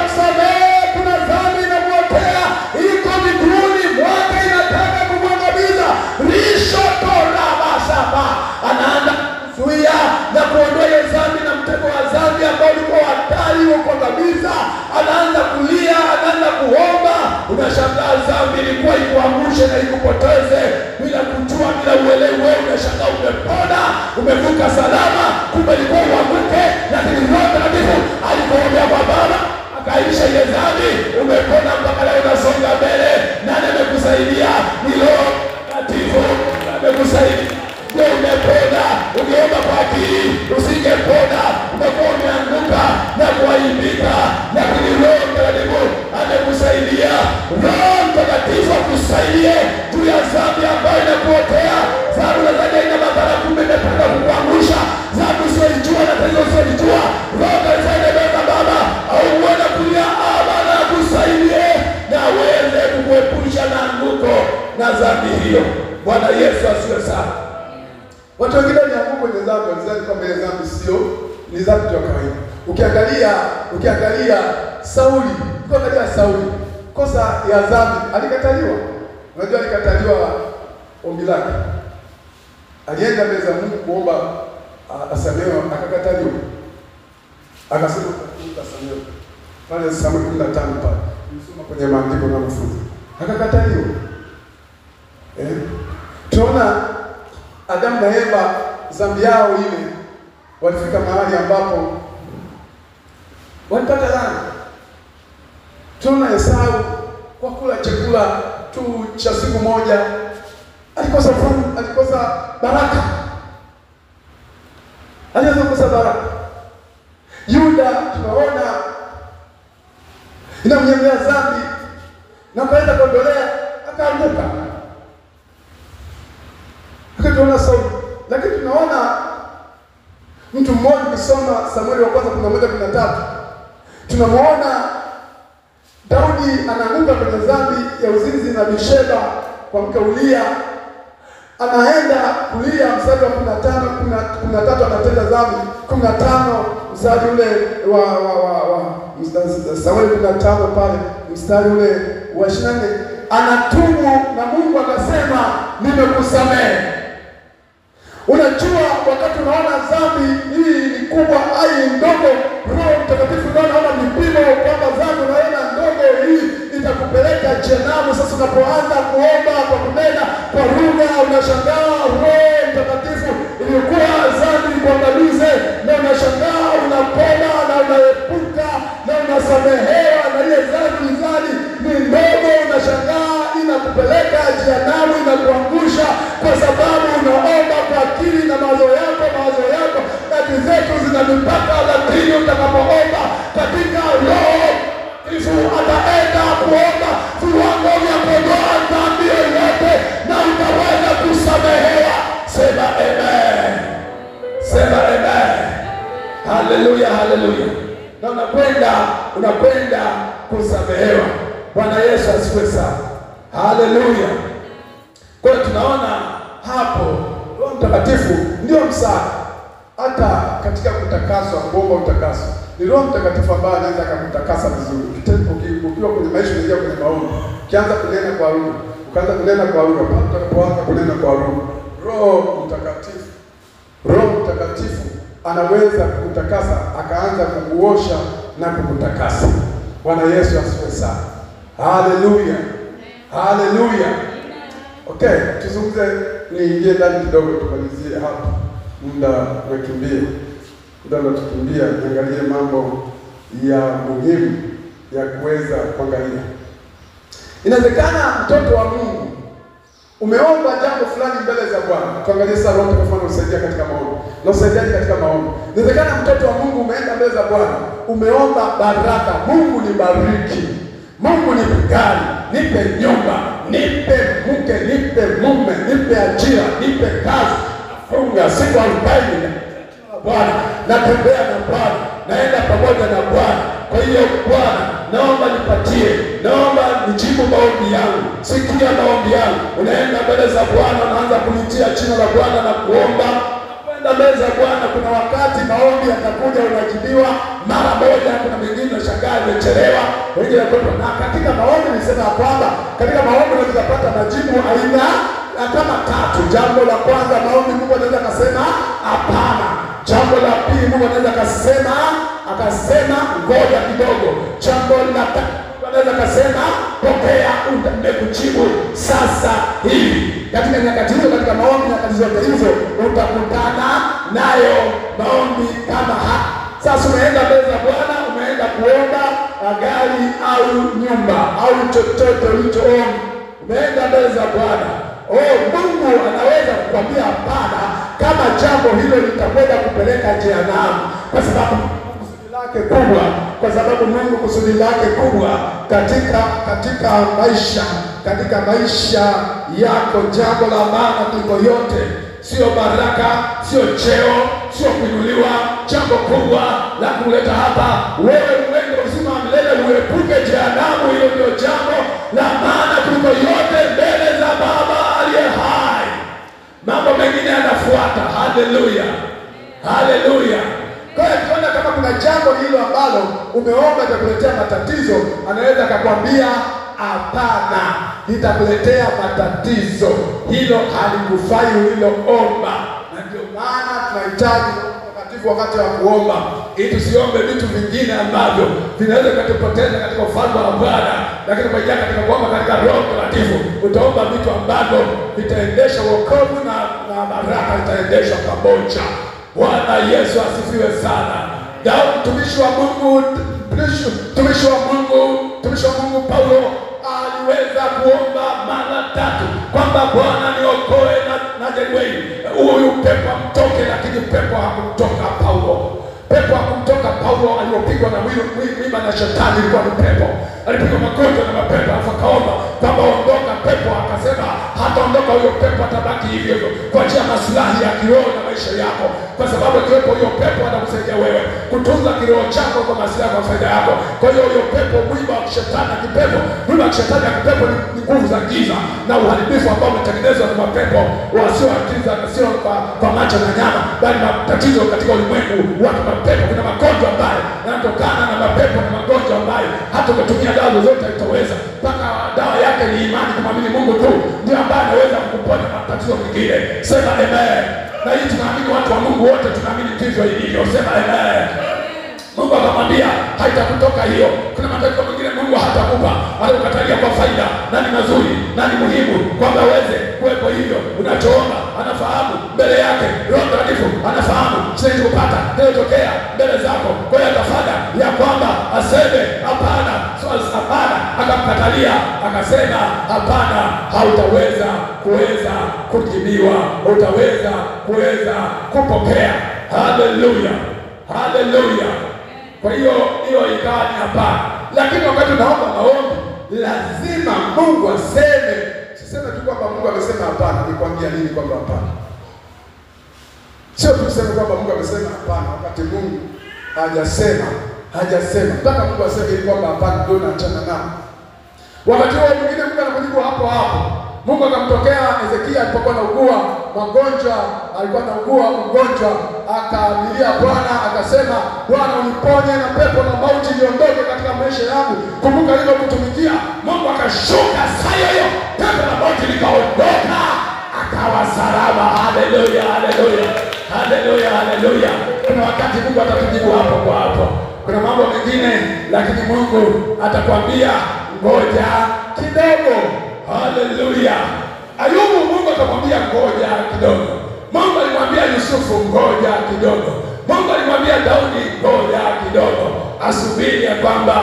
kusamehe, kuna dhambi inamuotea, iko miguuni mwake, inataka kumwangamiza. Risho tola basaba, anaanza kuzuia na kuondoa ile dhambi na mtego wa dhambi ambao ulikuwa hatari wa kuangamiza. Anaanza kulia, anaanza kuomba. Unashangaa dhambi ilikuwa ikuangushe na ikupoteze bila kujua, bila uelewa. Wewe unashangaa umepona, umevuka salama, kumbe ilikuwa uanguke, lakini Roho Mtakatifu alikuombea kwa Baba, akailisha ile dhambi, umepona mpaka leo unasonga mbele. Nani amekusaidia? Ni Roho Mtakatifu amekusaidia. Ndio umepona. Ungeomba kwa akili usingepona. akusaidie juu ya dhambi ambayo inakuotea, dhambi unadhani ina madhara, kumbe imepanga kukuangusha, dhambi usioijua na tatizo usiolijua. Roho itaendeleza Baba, au uone kulia Bwana akusaidie na aweze kukuepusha na anguko na dhambi hiyo. Bwana Yesu asifiwe sana. Watu wengine walianguka kwenye dhambi, walizani kwamba ile dhambi sio ni dhambi tu ya kawaida. Ukiangalia Sauli, kosa ya dhambi alikataliwa. Unajua alikataliwa ombi lake. Alienda mbele za Mungu kuomba asamehewe, akakataliwa. Akasema utasamehewa. Pale Samueli 15 pale. Nisoma kwenye maandiko na mfunzo. Akakataliwa. Tunaona Adamu na Eva dhambi yao ile walifika mahali ambapo walipata laana. Tunaona Esau kwa kula chakula tu cha siku moja alikosa baraka. Alianza kukosa baraka. Yuda tunaona inamnyamia dhambi na kaenda kuondolea akaanguka. Tunaona Sauli, lakini tunaona mtu mmoja kusoma Samueli wa kwanza 11:13. Tunamuona Daudi anaanguka kwenye dhambi ya uzinzi na Bisheba kwa mke Uria. Anaenda kulia mstari wa 13 anatenda dhambi. 15 mstari ule wa Samueli 15 pale mstari ule wa 24 anatubu na Mungu akasema nimekusamehe. Unajua wakati unaona dhambi hii ni kubwa ai ndogo, Roho Mtakatifu unaona vipimo kwamba dhambi unaona ndogo hii itakupeleka jehanamu. Sasa unapoanza kuomba kwa kunena kwa lugha, unashangaa Roho Mtakatifu ilikuwa dhambi kuangamize, na unashangaa unapona na unaepuka na unasamehewa, na ile dhambi ni ndogo, unashangaa inakupeleka jehanamu, inakuangusha kwa sababu unaomba kwa akili na mawazo yako. Dhambi zetu zina mipaka, lakini utakapoomba katika Roho Yesu ataenda kuomba viwango vya kuondoa dhambi yoyote na utaweza kusamehewa. Sema amen. Sema amen. Haleluya, haleluya. Na unakwenda kusamehewa. Bwana Yesu asifiwe sana. Haleluya. Kwa hiyo tunaona hapo Roho Mtakatifu ndio msaada hata katika kutakaswa, kuomba utakaso. Ni Roho Mtakatifu ambaye anaweza kukutakasa vizuri. Ukiwa kwenye maisha unajua kwenye maombi, ukianza kunena kwa lugha, ukaanza kunena kwa lugha, utakapoanza kunena kwa lugha, Roho Mtakatifu anaweza kukutakasa, akaanza kukuosha na kukutakasa. Bwana Yesu asifiwe sana. Haleluya. Haleluya. Okay, tuzungumze, niingie ndani kidogo tumalizie hapa. Muda umekimbia. Niangalie mambo ya muhimu ya kuweza kuangalia. Inawezekana mtoto wa Mungu umeomba jambo fulani mbele za Bwana. Tuangalie sasa Roho Mtakatifu anasaidia katika maombi. Na usaidiaje katika maombi? Inawezekana mtoto wa Mungu umeenda mbele za Bwana, umeomba baraka. Mungu nibariki. Mungu nipe gari, nipe nyumba, nipe mke, nipe mume, nipe ajira, nipe kazi. Funga siku 40 Bwana, natembea na Bwana, naenda pamoja na Bwana. Kwa hiyo Bwana, naomba nipatie, naomba nijibu maombi yangu, sikia maombi yangu. Unaenda mbele za Bwana, unaanza kulitia jina la Bwana na kuomba. Kwenda mbele za Bwana, kuna wakati maombi yatakuja unajibiwa mara moja, kuna mengine shangaa imechelewa, wengine kwa. Na katika maombi nisema kwamba katika maombi unaweza kupata majibu aina kama 3. Jambo la kwanza, maombi Mungu anaweza kusema hapana. Jambo la pili, Mungu anaweza akasema ngoja kidogo. Jambo la tatu, anaweza kusema pokea, nimekujibu sasa hivi. Katika nyakati hizo, katika maombi nyakati zote hizo utakutana nayo maombi kama haya. Sasa umeenda mbele za Bwana, umeenda kuomba gari au nyumba au chochote ulichoomba, umeenda mbele za Bwana. Mungu anaweza kukwambia hapana kama jambo hilo litakwenda kupeleka jehanamu, kwa sababu kusudi lake lake kubwa, kwa sababu Mungu kusudi lake kubwa katika maisha yako, jambo la maana kuliko yote sio baraka, sio cheo, sio kuinuliwa. Jambo kubwa la kuleta hapa wewe uende uzima wa milele, uepuke jehanamu. Hilo ndio jambo la maana kuliko yote mbele za Baba aliye hai. Mambo mengine yanafuata. Haleluya, haleluya. Kwa hiyo tunaona kama kuna jambo hilo ambalo umeomba litakuletea matatizo, anaweza akakwambia hapana, litakuletea matatizo, hilo halikufai uliloomba. Na ndio maana tunahitaji mtakatifu wakati wa kuomba, ili tusiombe vitu vingine ambavyo vinaweza kutupoteza katika ufalme wa Bwana. Lakini kwa njia katika kuomba katika Roho Mtakatifu, utaomba vitu ambavyo vitaendesha wokovu na baraka itaendeshwa pamoja. Bwana Yesu asifiwe sana. Daudi mtumishi wa Mungu Paulo aliweza kuomba mara 3 kwamba Bwana niokoe na jangwani, huyu pepo amtoke, lakini pepo hakumtoka Paulo. Pepo hakumtoka Paulo. Alipigwa na mwiba na shetani, ilikuwa ni pepo. Alipigwa magonjwa na mapepo, alafu akaomba kwamba ondoka pepo. Akasema hataondoka huyo pepo, atabaki hivyo hivyo kwa ajili ya maslahi ya kiroho na maisha yako, kwa sababu akiwepo huyo pepo atakusaidia wewe kutunza kiroho chako kwa maslahi ya faida yako. Kwa hiyo huyo pepo, mwiba wa shetani na kipepo, mwiba wa shetani na kipepo ni nguvu za giza na uharibifu ambao umetengenezwa na mapepo wasio akili na sio kwa macho na nyama, bali matatizo katika ulimwengu wa mapepo. Kuna magonjwa ambayo yanatokana na mapepo na magonjwa ambayo hata ukitumia dawa zote haitaweza, mpaka dawa yake ni imani, kumwamini Mungu tu ndio ambaye anaweza kukuponya matatizo mengine. Sema amen. Na hii tunaamini, watu wa Mungu wote tunaamini ndivyo ilivyo. Sema amen. Mungu akamwambia haitakutoka hiyo. Kuna matatizo mengine Mungu hatakupa, alikukatalia kwa faida na ni mazuri na ni muhimu kwamba uweze kuwepo hivyo. Unachoomba anafahamu mbele yake, Roho Mtakatifu anafahamu sisi kupata kinachotokea mbele zako. Kwa hiyo atafanya ya kwamba aseme hapana, hapana, akamkatalia akasema hapana, hautaweza kujibiwa, utaweza kupokea. Haleluya, haleluya. Kwa hiyo ikawa ni hapana. Lakini wakati unaomba maombi, lazima Mungu aseme. Siseme tu kwamba Mungu amesema hapana. Nikwambia nini kwamba hapana? Sio tuseme kwamba Mungu amesema hapana wakati Mungu hajasema. Mpaka Mungu aseme ili kwamba hapana ndio naachana nao. Wakati huo mwingine Mungu anakujibu hapo. Mungu akamtokea Ezekia alipokuwa anaugua magonjwa, ugonjwa, akaamilia Bwana akasema, Bwana uniponye na pepo na mauti liondoke katika maisha yangu. Kumbuka hilo kutumikia. Mungu akashuka saa hiyo, pepo na mauti likaondoka, akawa salama. Haleluya, haleluya, haleluya, haleluya. Kuna wakati Mungu atatujibu hapo kwa hapo. Kuna mambo mengine lakini Mungu atakwambia ngoja kidogo. Haleluya. Ayubu Mungu akamwambia ngoja kidogo. Mungu alimwambia Yusufu ngoja kidogo. Mungu alimwambia Daudi ngoja kidogo. Asubiri ya kwamba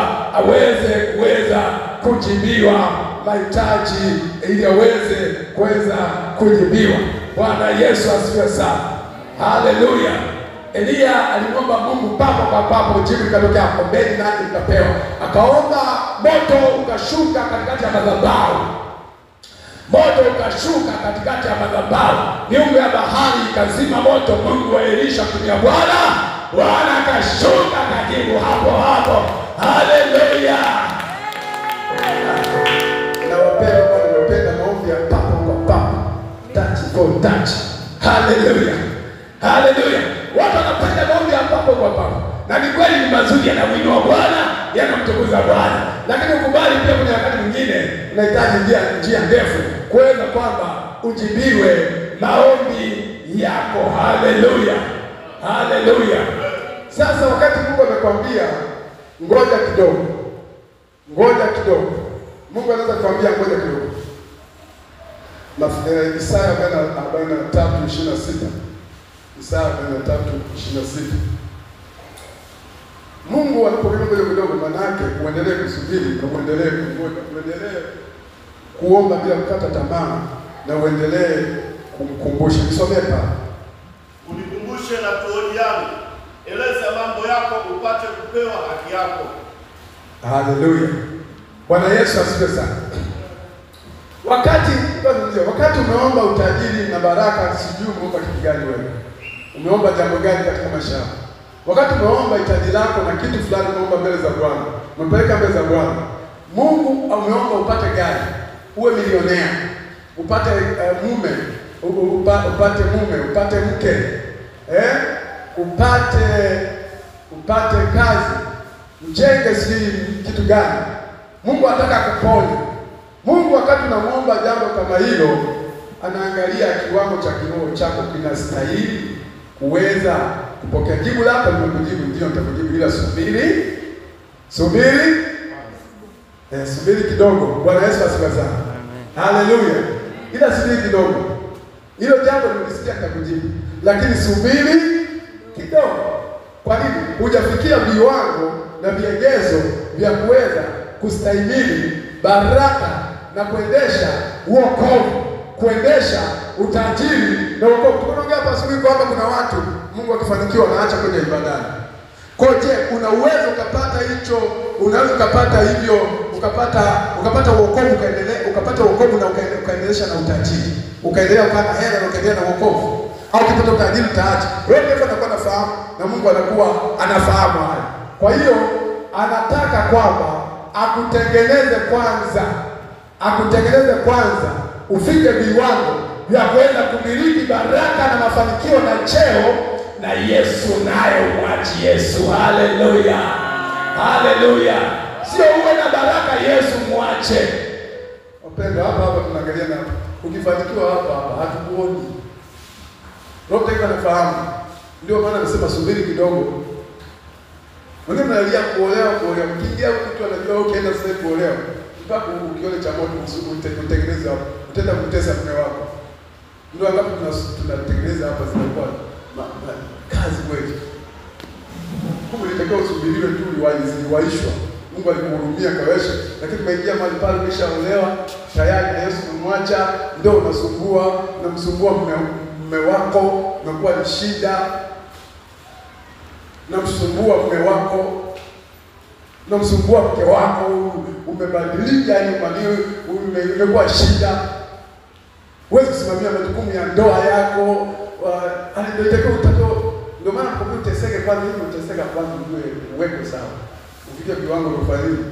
kuweza kujibiwa mahitaji ili kuweza kujibiwa. Bwana Yesu asifiwe sana. Haleluya. Elia alimwomba Mungu papo kwa papo, jibu likatokea, ombeni nanyi mtapewa. Akaomba, moto ukashuka katikati ya madhabahu. Miungu ya bahari ikazima moto. Mungu wa Elisha kumia Bwana akashuka akajibu hapo. Haleluya. Nawapenda maombi ya papo kwa papo, touch for touch. Haleluya, haleluya. Watu wanapenda maombi ya papo kwa papo, na ni kweli ni mazuri, yanamuinua Bwana, yanamtukuza Bwana. Lakini ukubali pia kuna wakati mwingine unahitaji njia ndefu kuweza kwamba ujibiwe maombi yako. Haleluya, haleluya. Sasa wakati Mungu amekwambia ngoja kidogo, Mungu anaweza kukwambia ngoja kidogo. Isaya 43:26. Isaya 43:26. Mungu anapokuambia ngoja kidogo, maana yake uendelee kusubiri na uendelee kungoja, uendelee kuomba bila kukata tamaa na uendelee kumkumbusha. Nisomee pale. Unikumbushe na tuojiane, eleza mambo yako upate kupewa haki yako. Haleluya. Bwana Yesu asifiwe sana. Wakati umeomba utajiri na baraka, sijui umeomba kitu gani wewe? Umeomba jambo gani katika maisha yako? Wakati umeomba hitaji lako na kitu fulani umeomba mbele za Bwana, umepeleka mbele za Bwana. Mungu umeomba upate gari, uwe milionea, upate mume, upate mke, upate kazi, ujenge sijui kitu gani. Mungu anataka kuponya. Mungu wakati unamuomba jambo kama hilo, anaangalia kiwango cha kiroho chako kinastahili kuweza kupokea. Jibu lako nimekujibu, ndio nitakujibu, ila subiri kidogo. Bwana Yesu asifiwe sana. Haleluya. Ila subiri kidogo. Hilo jambo nimesikia nitakujibu, lakini subiri kidogo. Kwa nini? Hujafikia viwango na vigezo vya kuweza kustahimili baraka na kuendesha wokovu, kuendesha utajiri na wokovu. Tunaongea hapa asubuhi kwamba kuna watu Mungu akifanikiwa anaacha kwenye ibadani. Kwa je, una uwezo ukapata hicho, unaweza ukapata hivyo, ukapata wokovu, ukapata wokovu na ukaendelesha na utajiri. Ukaendelea ukana hela na ukaendelea na wokovu. Au ukipata utajiri utaacha. Wewe ndio unakuwa unafahamu na Mungu anakuwa anafahamu haya. Kwa hiyo anataka kwamba akutengeneze kwanza ufike viwango vya kuweza kumiliki baraka na mafanikio na cheo, na Yesu naye umwachi Yesu. Haleluya. Haleluya. Sio uwe na baraka Yesu mwache. Wapendwa, hapa tunaangalia na ukifanikiwa hapa hatukuoni. Roho Mtakatifu anafahamu. Ndio maana anasema subiri kidogo. Wewe unalia kuolewa, mkiingia mtu anajua ukienda sasa kuolewa. Mpaka ukione cha moto utengeneze hapo. Utaenda kutesa mume wako. Ndio angapo tunatengeneza hapa zinakuwa kazi kweli. Kumbe ilitakiwa usubiriwe tu uliwaishwa. Mungu alikuhurumia kawesha, lakini umeingia mahali pale umeshaolewa, tayari na Yesu umemwacha, ndio unamsumbua mume wako, unakuwa ni shida. Namsumbua mume wako, namsumbua mke wako, umebadilika, yani umekuwa shida. Huwezi kusimamia majukumu ya ndoa yako. Ndio maana kwa uteseke kwanza, hivi uteseka kwanza uweke sawa. Ufike viwango vya ufadhili.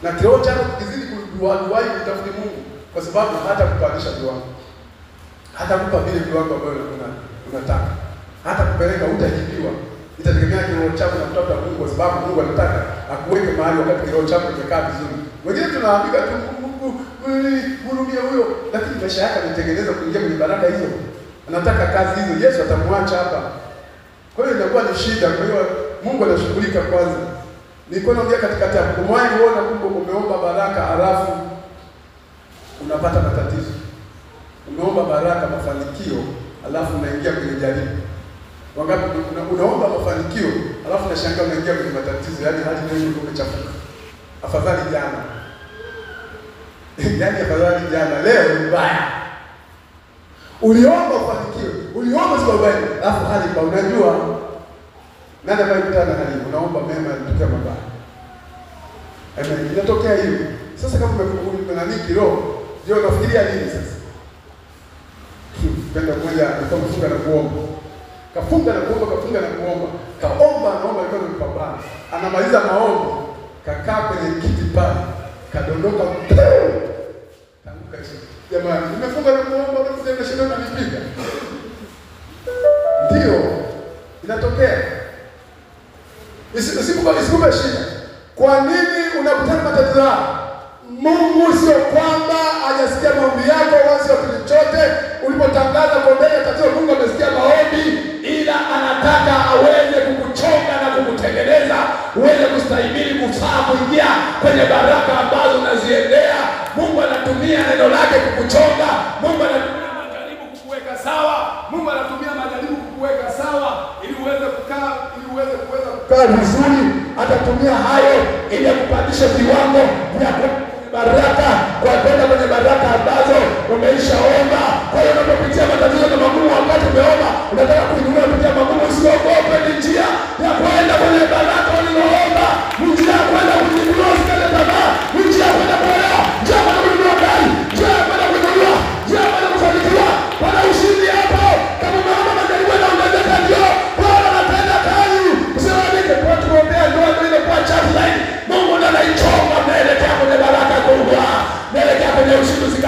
Na kiroho chako kizidi kuduai kutafuta Mungu, kwa sababu hata kupandisha viwango. Hata kupa vile viwango ambavyo unataka. Hata kupeleka utajibiwa. Itategemea kiroho chako na kutafuta Mungu, kwa sababu Mungu anataka akuweke mahali wakati kiroho chako kimekaa vizuri. Wengine tunawaambia tu Mungu hurumia huyo, lakini maisha yake anatengeneza kuingia kwenye baraka hizo. Anataka kazi hizo, Yesu atamwacha hapa. Kwa hiyo inakuwa ni shida. Kwa hiyo Mungu anashughulika kwanza. Nilikuwa naongea katikati hapo, umewahi kuona kumbe umeomba baraka halafu unapata matatizo. Umeomba baraka mafanikio halafu unaingia kwenye jaribu. Wangapi unaomba mafanikio halafu unashangaa unaingia kwenye matatizo, yaani hali ndio imechafuka. Afadhali jana. Yaani afadhali jana, leo ni mbaya. Uliomba mafanikio, uliomba sababu halafu hali kwa unajua nani anayekutana na hali, unaomba mema yanatokea mabaya. Amen. Inatokea hiyo. Sasa kama umekuwa na nini kiroho, ndio unafikiria nini sasa? Penda mmoja alikuwa mfunga na kuomba. Kafunga na kuomba. Kaomba alikuwa mpambana. Anamaliza maombi, kakaa kwenye kiti pale, kadondoka. Tanguka chini. Jamani, nimefunga na kuomba, unakuja shida na nipiga. Ndio inatokea. Isikupe shida. Kwa nini unakutana matatizo haya? Mungu sio kwamba hajasikia maombi yako wala sio chochote. Ulipotangaza kuombea tatizo, Mungu amesikia maombi, ila anataka aweze kukuchonga na kukutengeneza uweze kustahimili kufaa kuingia kwenye baraka ambazo unaziendea. Mungu anatumia neno lake kukuchonga. Mungu anatumia majaribu kukuweka sawa. Mungu anatumia majaribu kukuweka sawa ili uweze kukaa vizuri. Atatumia hayo ili kupandisha viwango vya baraka, kwa kwenda kwenye baraka ambazo umeishaomba. Kwa hiyo unapopitia matatizo na magumu wakati umeomba, unataka kuinua kupitia magumu, usiogope, ni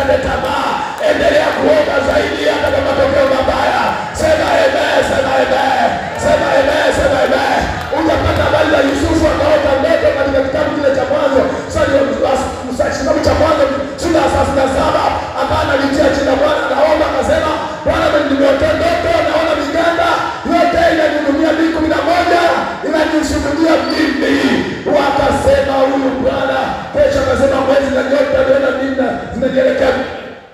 usikate tamaa, endelea kuomba zaidi hata kwa matokeo mabaya. Sema amen, sema amen, sema amen, sema amen. Unapata habari za Yusufu akaota ndoto katika kitabu kile cha Mwanzo, kitabu cha Mwanzo sura ya 37, akawa analitia jina Bwana, naomba akasema, Bwana nimeota ndoto, naona miganda yote inanihudumia, mimi 11 inanishuhudia mimi. Wakasema huyu Bwana, kesho akasema mwezi na nyota naona mimi zinajelekea.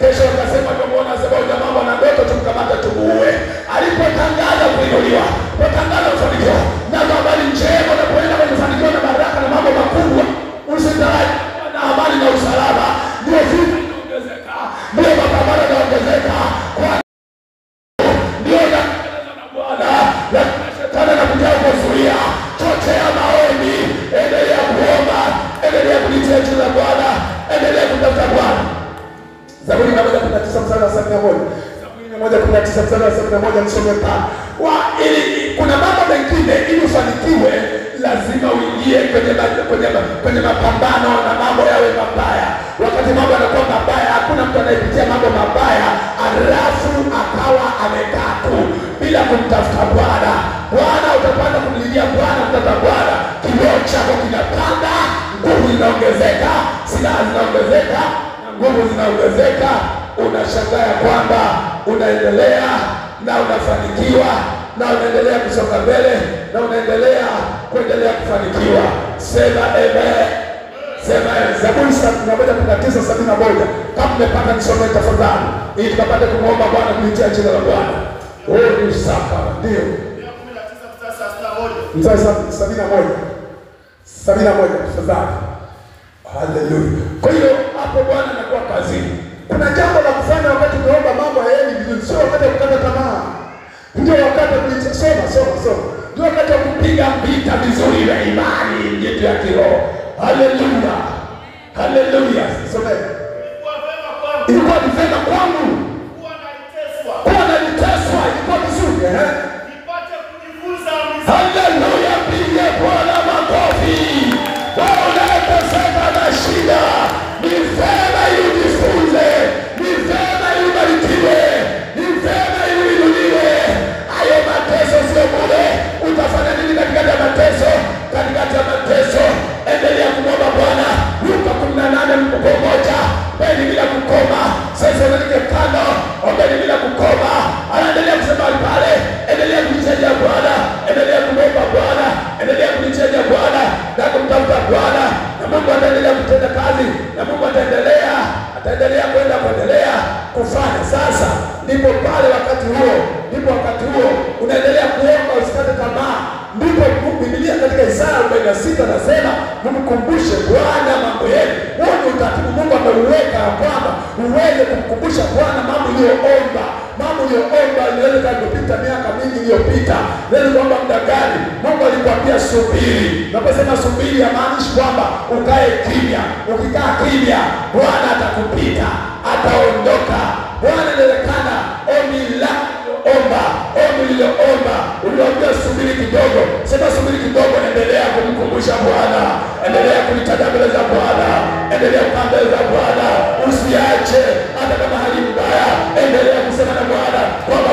Kesho akasema tumeona sema jamaa wana ndoto, tumkamata tumuue. Alipotangaza kuinuliwa, potangaza mafanikio na habari njema na kuenda kwenye mafanikio na baraka na mambo makubwa, usitaraji na amani na usalama, ndio vitu vinaongezeka, ndio mapambano yanaongezeka, kwa ndio na Bwana na shetani na kujaa kuzuia. Chochea maombi, endelea kuomba, endelea kulitia jina la Bwana, endelea kutafuta Bwana. Zaburi 119 mstari wa 71. Zaburi 119 mstari wa 71 msome pale. Ili kuna mambo mengine ili ufanikiwe lazima uingie kwenye mapambano na mambo yawe mabaya. Wakati mambo yanakuwa mabaya, hakuna mtu anayepitia mambo mabaya alafu akawa amekaa tu bila kumtafuta Bwana. Bwana utapanda kumlilia Bwana, kutafuta Bwana, kiroho chako kinapanda, nguvu inaongezeka, silaha zinaongezeka, nguvu zinaongezeka. Unashangaa kwamba unaendelea na unafanikiwa na unaendelea kusonga mbele na unaendelea kuendelea kufanikiwa. Sema amen, sema amen. Zaburi 119:71. Kama umepata nisome tafadhali, ili tukapate kumwomba Bwana kulitia jina la Bwana. Ni saka ndio 71 tafadhali. Haleluya. Kwa hiyo hapo Bwana anakuwa kazini. Kuna jambo la kufanya wakati unaomba mambo hayaendi vizuri, sio wakati wa kukata tamaa. Ndio wakati wa soma. Ndio wakati wa kupiga vita vizuri vya imani yetu ya kiroho. Haleluya. Haleluya. Soma. Ilikuwa ni vema kwangu kuwa naliteswa, ilikuwa vizuri nipate kujifunza. Haleluya, piga Bwana makofi. Unateseka na shida, ni vema ujifunze, ni vema ubarikiwe, ni vema uinuliwe. Hayo mateso sio bure. Utafanya nini katikati ya mateso? Katikati ya mateso endelea kumwomba Bwana. Luka 18:1, ombeni bila kukoma. Sasa nilike 5, ombeni bila kukoma. Anaendelea kusema pale, endelea kumchezea Bwana, endelea kumwomba Bwana, endelea kumchezea Bwana na kumtafuta Bwana, na Mungu ataendelea kutenda kazi, na Mungu ataendelea kuendelea kufanya. Sasa ndipo pale wakati huo unaendelea kuomba, usikate tamaa. Ndipo Biblia katika Isaya 46 nasema, mkumbushe Bwana mambo yenu. Huo ni utaratibu Mungu ameuweka kwamba uweze kumkumbusha Bwana mambo uliyoomba. Mambo uliyoomba inaweza kupita miaka mingi iliyopita. Leo kwamba muda gani Mungu alikwambia subiri. Naposema subiri haimaanishi kwamba ukae kimya. Ukikaa kimya Bwana atakupita, ataondoka. Bwana inawezekana ombi uliloomba, uliambia subiri kidogo. Sema subiri kidogo, endelea kumkumbusha Bwana, endelea kulitaja mbele za Bwana, endelea kukaa mbele za Bwana. Usiache hata kama hali mbaya, endelea kusema na Bwana kwamba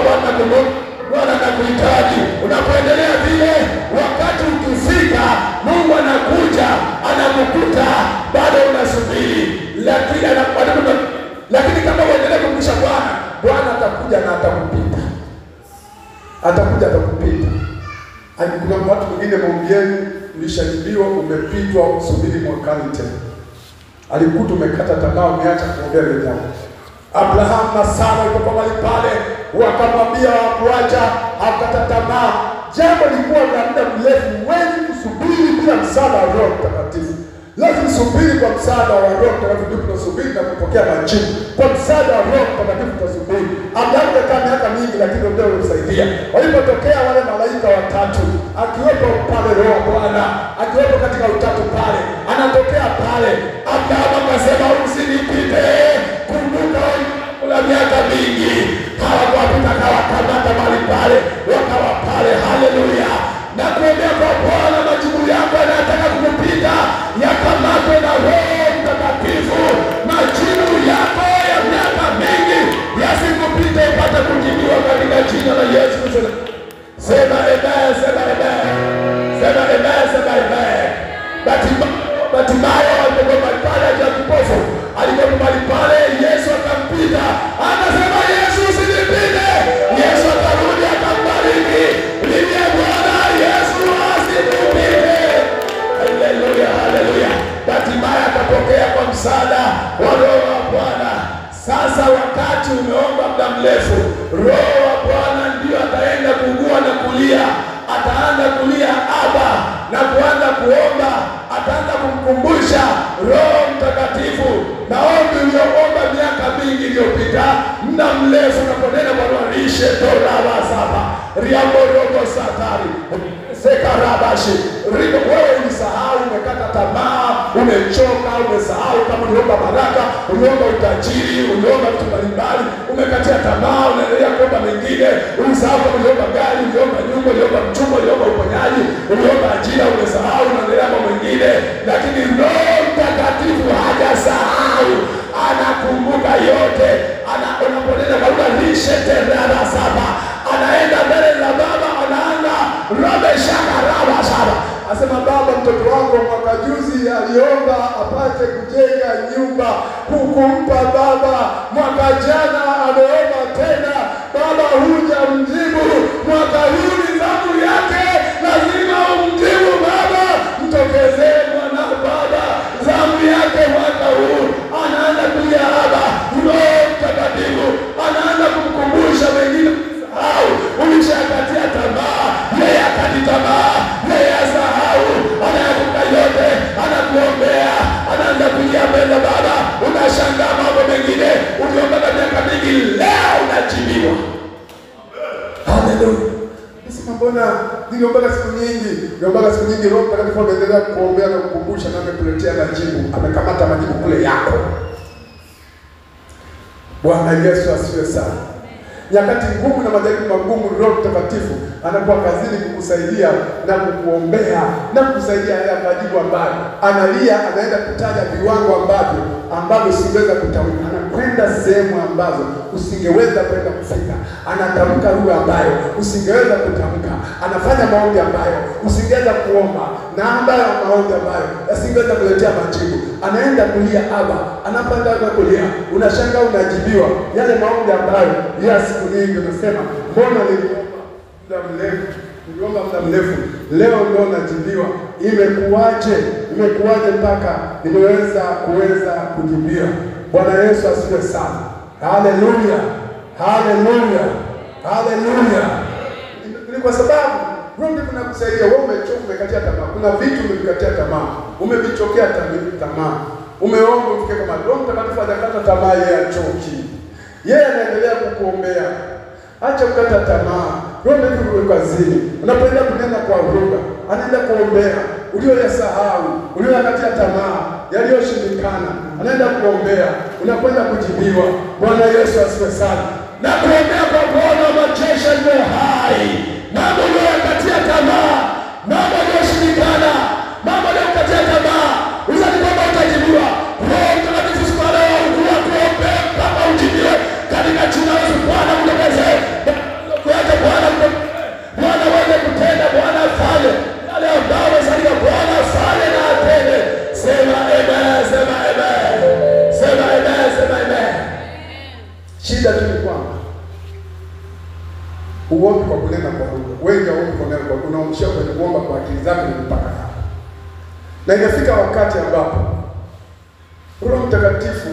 Bwana anakuhitaji. Unapoendelea vile, wakati ukifika, Mungu anakuja, anakukuta, bado unasubiri. Lakini kama uendelee kumkumbusha Bwana, Bwana atakuja na atakupita. Kuna watu wengine maombieni ulishajibiwa, umepitwa, usubiri mwakani tena. Alikuta umekata tamaa, umeacha kuombea ile jambo. Abraham na Sara walikuwa mahali pale, wakamwambia kuacha, hakata tamaa. Jambo lilikuwa la muda mrefu, huwezi kusubiri bila msaada wa Roho Mtakatifu. Lazima subiri kwa msaada wa Roho Mtakatifu, ndipo tunasubiri na kupokea majibu. Kwa msaada wa Roho Mtakatifu tutasubiri. Abraham alikaa miaka mingi, lakini ndio ulimsaidia. Walipotokea wale malaika watatu, akiwepo pale Roho wa Bwana, akiwepo katika utatu pale, anatokea pale. Abraham akasema, usinipite, kumbuka una miaka mingi. Hawakupita, hawakamata mahali pale, wakawa pale. Haleluya. Na kuombea kwa Bwana, majibu yako yanataka kukupita, yakamatwe na Roho Mtakatifu. Majibu yako ya Sasa wakati umeomba muda mrefu, Roho wa Bwana ndio ataenda kugua na kulia. Ataanza kulia Aba na kuanza kuomba, ataanza kumkumbusha Roho Mtakatifu maombi uliyoomba miaka mingi iliyopita, muda mrefu, na kunena kwa Roho rishe toraba saba riambo robo satari sekarabashi riko. Wewe ulisahau, umekata tamaa, umechoka, umesahau kama uliomba baraka, uliomba utajiri, uliomba vitu mbalimbali, umekatia tamaa, unaendelea kuomba mengine. Ulisahau kama uliomba gari, uliomba nyumba, uliomba mchumba, uliomba uponyaji, uliomba ajira, umesahau, unaendelea kwa mengine. Lakini Roho Mtakatifu hajasahau, anakumbuka yote. Unaponena kwa lugha rishe terara saba, anaenda mbele za Baba, anaanza robe shaka raba saba. Asema, Baba, mtoto wako mwaka juzi aliomba apate kujenga nyumba, hukumpa Baba. Mwaka jana ameomba tena, Baba hujamjibu. Mwaka huu ni zamu yake, lazima umjibu Baba. Mtokezee mwana Baba, zamu yake mwaka huu. Anaanza kuja Baba, Roho Mtakatifu anaanza kumkumbusha wengine. Ulishakatia tamaa, yeye akati tamaa, yeye asahau, anayakumbuka yote, anakuombea, anaanza kuja mbele Baba. Unashangaa mambo mengine uliomba miaka mingi, leo unajibiwa. Haleluya. Nisema, mbona niliomba siku nyingi, Roho Mtakatifu anaendelea kuombea na kukumbusha, na amekuletea majibu, amekamata majibu kule yako. Bwana Yesu asifiwe sana. Nyakati ngumu na majaribu magumu, Roho Mtakatifu anakuwa kazini kukusaidia na kukuombea na kukusaidia haya majibu ambayo analia, anaenda kutaja viwango ambavyo usingeweza kutamka. Anakwenda sehemu ambazo usingeweza kwenda kufika. Anatamka lugha ambayo usingeweza kutamka. Anafanya maombi ambayo usingeweza kuomba, na maombi ambayo usingeweza kuletea majibu. Anaenda kulia Aba, anapanda na kulia. Unashangaa unajibiwa yale maombi ambayo ya siku nyingi unasema, mbona niliomba muda mrefu, leo ndio najibiwa. Imekuwaje mpaka nimeweza kujibiwa? Bwana Yesu asifiwe sana. Haleluya, haleluya, haleluya. Ni kwa sababu Roho ndiye anakusaidia. Wewe umechoka, umekatia tamaa. Kuna vitu umevikatia tamaa, umevichokea tamaa, umeomba ufike kama Roho Mtakatifu hajakata tamaa, yeye achoki. Yeye anaendelea kukuombea. Acha kukata tamaa. Roho ndiye kazini. Unapoenda kunena kwa lugha, anaenda kuombea ulioyasahau, ulioyakatia tamaa, yaliyoshindikana, anaenda kuombea, unakwenda kujibiwa. Bwana Yesu asifiwe sana. Na kuombea kwa Bwana majeshi aliye hai, mambo uliyoyakatia tamaa, mambo yaliyoshindikana, mambo uliyokatia tamaa, uzani kwamba utajibiwa. Roho Mtakatifu siku ya leo kuombe mpaka ujibiwe katika jina la Yesu. Bwana mtokeze, kuacha Bwana wewe kutenda, Bwana afanye yale ambayo amesalia. Bwana afanye na atende. Sema amen, sema amen, sema amen, sema amen. Shida tu ni kwamba uombe kwa kunena kwa lugha. Wengi waombe kwa kunena kwa lugha, unaomshia kwenye kuomba kwa akili zako ni mpaka hapo. Na inafika wakati ambapo Roho Mtakatifu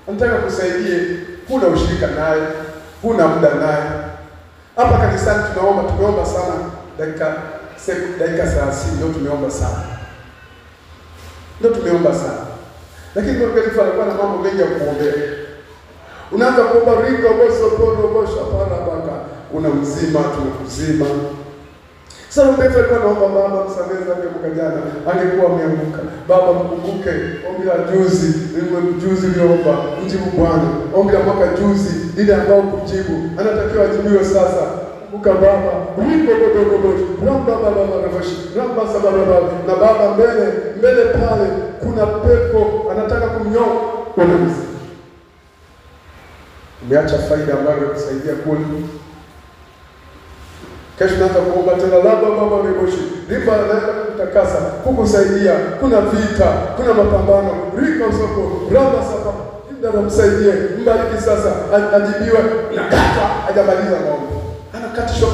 anataka kusaidie, huna ushirika naye, huna muda naye. Hapa kanisani tumeomba sana dakika 30 ndio tumeomba sana. Lakini Roho Mtakatifu alikuwa na mambo mengi ya kuombea. Unaanza kuomba ringo boso pono bosha para baka, una mzima tunakuzima. Sasa Mtakatifu alikuwa anaomba, Baba msamehe dhambi mwaka jana, angekuwa ameanguka. Baba mkumbuke ombi la juzi uliomba, mjibu Bwana. Ombi la mwaka juzi ile ambao kujibu, anatakiwa ajibiwe sasa. Kumbuka Baba, ringo bodogo bodo, ramba sababa, na Baba mbele pale kuna pepo anataka kumnyoa. Umeacha faida ambayo inakusaidia kule. Kesho naanza kuomba tena, Baba uneboshi. Riba anaenda kutakasa, kukusaidia. Kuna vita, kuna mapambano. Rika usoko, ramba saba. Ndio msaidie, mbariki sasa, ajibiwe. Nakata, hajamaliza maombi. Anakatishwa.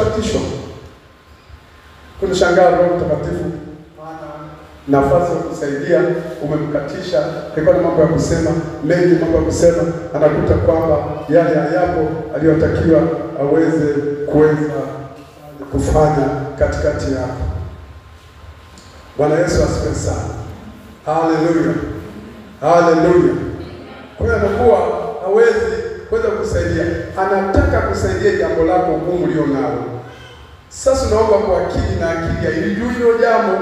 Kuna shangaa Roho Mtakatifu nafasi ya kusaidia umemkatisha. Alikuwa na mambo ya kusema mengi, mambo ya kusema, anakuta kwamba yale hayapo aliyotakiwa aweze kufanya katikati yako. Bwana Yesu asifiwe sana. Haleluya, haleluya. Kwa hiyo anakuwa hawezi kwenda kusaidia, anataka kusaidia jambo lako gumu ulio nalo. Sasa unaomba kwa akili na akili hailijui hilo jambo.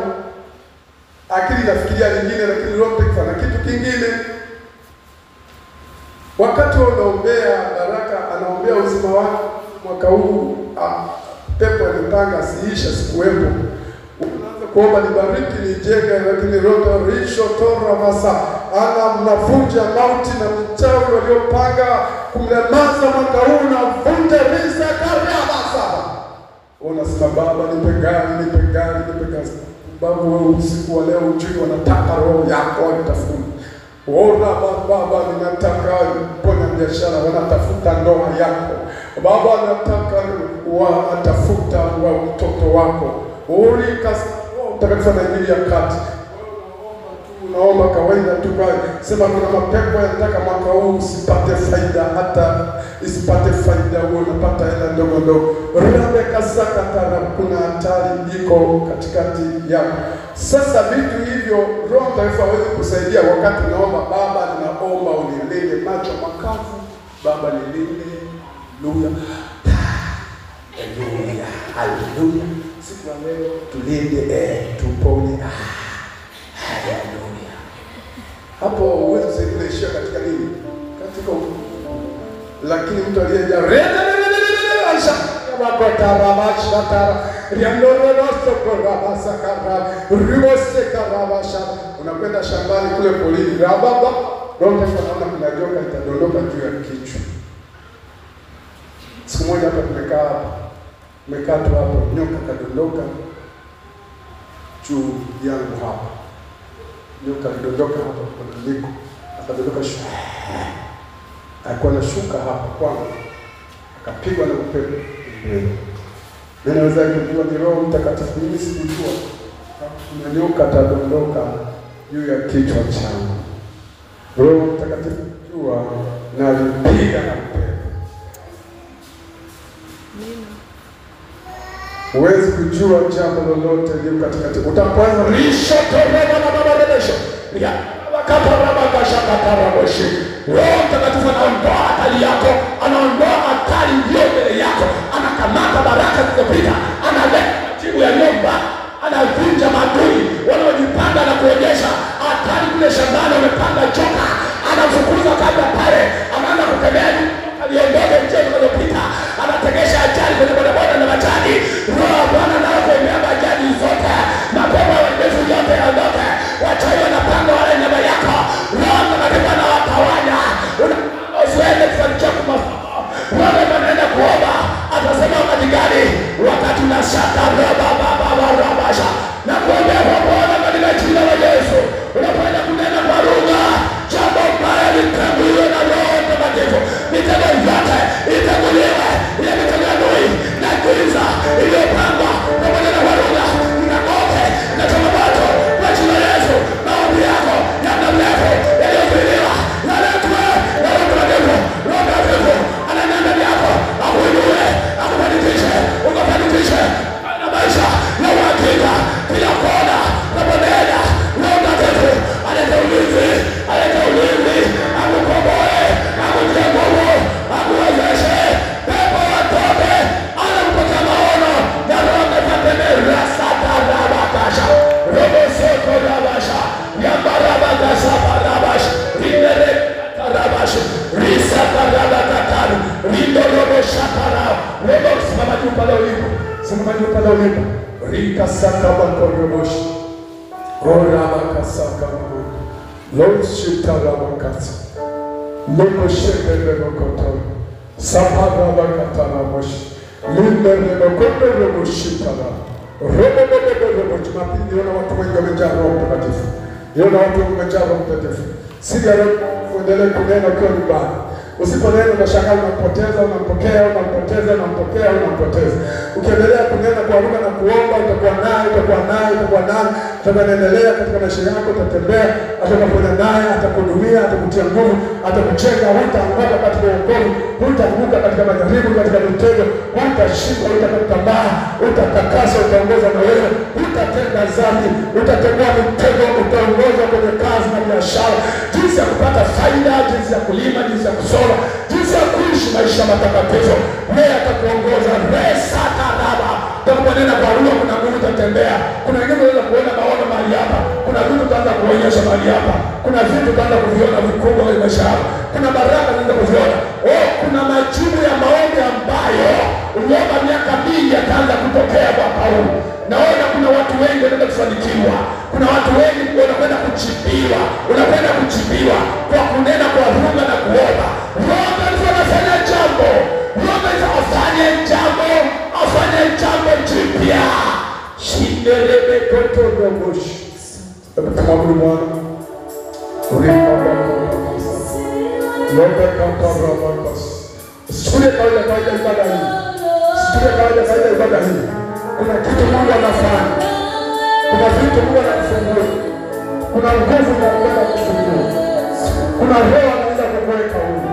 Akili inafikiria lingine, lakini roho ikifanya kitu kingine. Wakati unaombea baraka, anaombea uzima wako mwaka huu, pepo inatanga siisha sikuwepo. Unaanza kuomba nibariki, nijenge, lakini roho risho tora masa ana mnavunja mauti na mchawi waliopanga kumlemaza mwaka huu na vunja visa kabla masa. Unasema Baba nipe gari, nipe gari, nipe gari. Baba wewe usiku wa leo ujui wanataka roho yako wanitafuta. Ora Baba ninataka ponya biashara, wanatafuta ndoa yako. Baba nataka watafuta wa mtoto wako. Utakatifu na Injili ya kati. Unaomba kawaida tu kwa sema kuna mapepo yanataka mwaka huu usipate faida, hata isipate faida wewe unapata hela ndogo ndogo. Rabe kasaka tara, kuna hatari iko katikati yako. Sasa vitu hivyo Roho Mtakatifu hawezi kusaidia wakati unaomba Baba ninaomba unilinde macho makavu. Baba nilinde. Haleluya. Haleluya. Haleluya. Siku ya leo tulinde tupone. Haleluya. Hapo uwezo sikuishia katika nini? Katika lakini mtu aliyejaa unakwenda shambani kule polini, Roho Mtakatifu anaona kuna joka itadondoka juu ya kichwa. Siku moja hapa tumekaa tu hapo, nyoka kadondoka juu yangu hapa. Nyoka lidondoka hapa kwa niko. Akadondoka shuka. Alikuwa anashuka hapa kwangu. Akapigwa na upepo. Mimi naweza kujua ni Roho Mtakatifu, mimi sikujua. Kuna nyoka tadondoka juu ya kichwa changu. Roho Mtakatifu jua na alipiga na upepo. Huwezi kujua jambo lolote lilo katikati. Utaanza risho toreba na mabarebesho. Ya wakaparaba kashakataraboshi. Roho Mtakatifu anaondoa hatari yako, anaondoa hatari iliyo mbele yako, anakamata baraka zilizopita, analeta majibu ya nyumba, anavunja maadui wanaojipanga na kuonyesha hatari kule shambani. Wamepanga joka, anafukuza kabla pale, anaanza kukemea aliondoke njia zilizopita, anategesha ajali kwenye bodaboda na majani. Roho Bwana nao kuemea majani zote, mapepo ya ulevi yote yaondoke, wachawi wanapanga wale nyama yako. Roho Mtakatifu anawatawanya, usiende kufanikiwa kumafaa. Roho anaenda kuomba, atasema wakati gani? Wakati unashaka rabasha na kuombea kwa Bwana katika jina la Yesu. Unapoenda kunena kwa lugha, jambo mbaya litaguliwa na Roho Mtakatifu. Mitego yote itaguliwa, ile mitego ya adui na giza iliyopangwa pamoja na lugha inakoke na changamoto kwa jina la Yesu. Maombi yako ya muda mrefu yaliyozuiliwa yaletwe na Roho Mtakatifu. Roho Mtakatifu ananena ndani yako, akuinue, akufanikishe, ukafanikishe na maisha na uhakika bila kona na bonea. Roho Mtakatifu alete ulinzi, akukomboe, akutie nguvu, akuwezeshe pepo watoke, anakupatia maono na Roho Mtakatifu rasata rabakasha robo soko rabasha yabarabakasha barabasha rinere tarabasha risata rabakataru rindo robo shakara robo. Simama juu pale ulipo, simama juu pale ulipo. Rika saka bakoroboshi orabakasaka loshita rabakasa loko shekere rokoto saparabakataraboshi lindere rokoto roboshita robo. Jumapili niona watu wengi wamejaa Roho Mtakatifu, niona watu wengi wamejaa Roho Mtakatifu. Sija kuendelea kunena kwa nyumbani, Usiponena unashangaa unampoteza. Ukiendelea kunena kwa lugha na kuomba, utakuwa naye. Utaendelea katika maisha yako, utatembea, atakwenda naye, atakuhudumia, atakutia nguvu, atakujenga. Hutaanguka katika wokovu, hutaanguka katika majaribu, katika mitego, hutashindwa, utakutambaa, utatakasa, utaongoza na wewe, utatenda dhambi, utatembea mitego, utaongoza kwenye kazi na biashara, jinsi ya kupata faida, jinsi ya kulima, jinsi ya kusoma, jinsi ya kuishi maisha matakatifu. Yeye atakuongoza. Resa taraba. Utaponena kwa lugha, kuna nguvu utatembea. Kuna wengine unaweza kuona maono mahali hapa. Kuna vitu utaanza kuonyesha mahali hapa. Kuna vitu utaanza kuviona vikubwa kwenye maisha yako. Kuna baraka utaanza kuziona. Kuna majibu ya maombi ambayo uliomba miaka mingi yataanza kutokea mwaka huu. Naona kuna watu wengi wanaenda kufanikiwa. Kuna watu wengi wanakwenda kuchibiwa. Unakwenda kuchibiwa kwa kunena kwa lugha na kuomba. Roho anafanya jambo. Afanye jambo jipya. Shindelebe koto roboshi. Tumwabudu Bwana. Usichukulie kawaida ibada hii. Kuna kitu Mungu anafanya. Kuna vitu Mungu anafungua. Kuna nguvu anakwenda kufungua. Kuna roho anaenda kukuweka huko.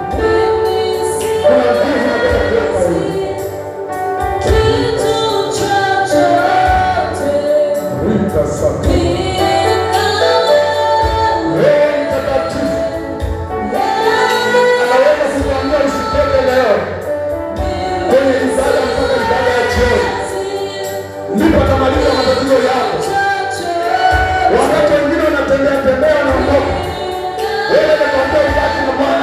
Kuna nguvu anakwenda kuweka huko. Anaweza kukuambia usitoke leo kwenye ibada mpaka ibada ya jioni, ndipo atamaliza matatizo yako. Wakati wengine wanatembea wanaondoka, wewe unakwambia ubaki na Bwana.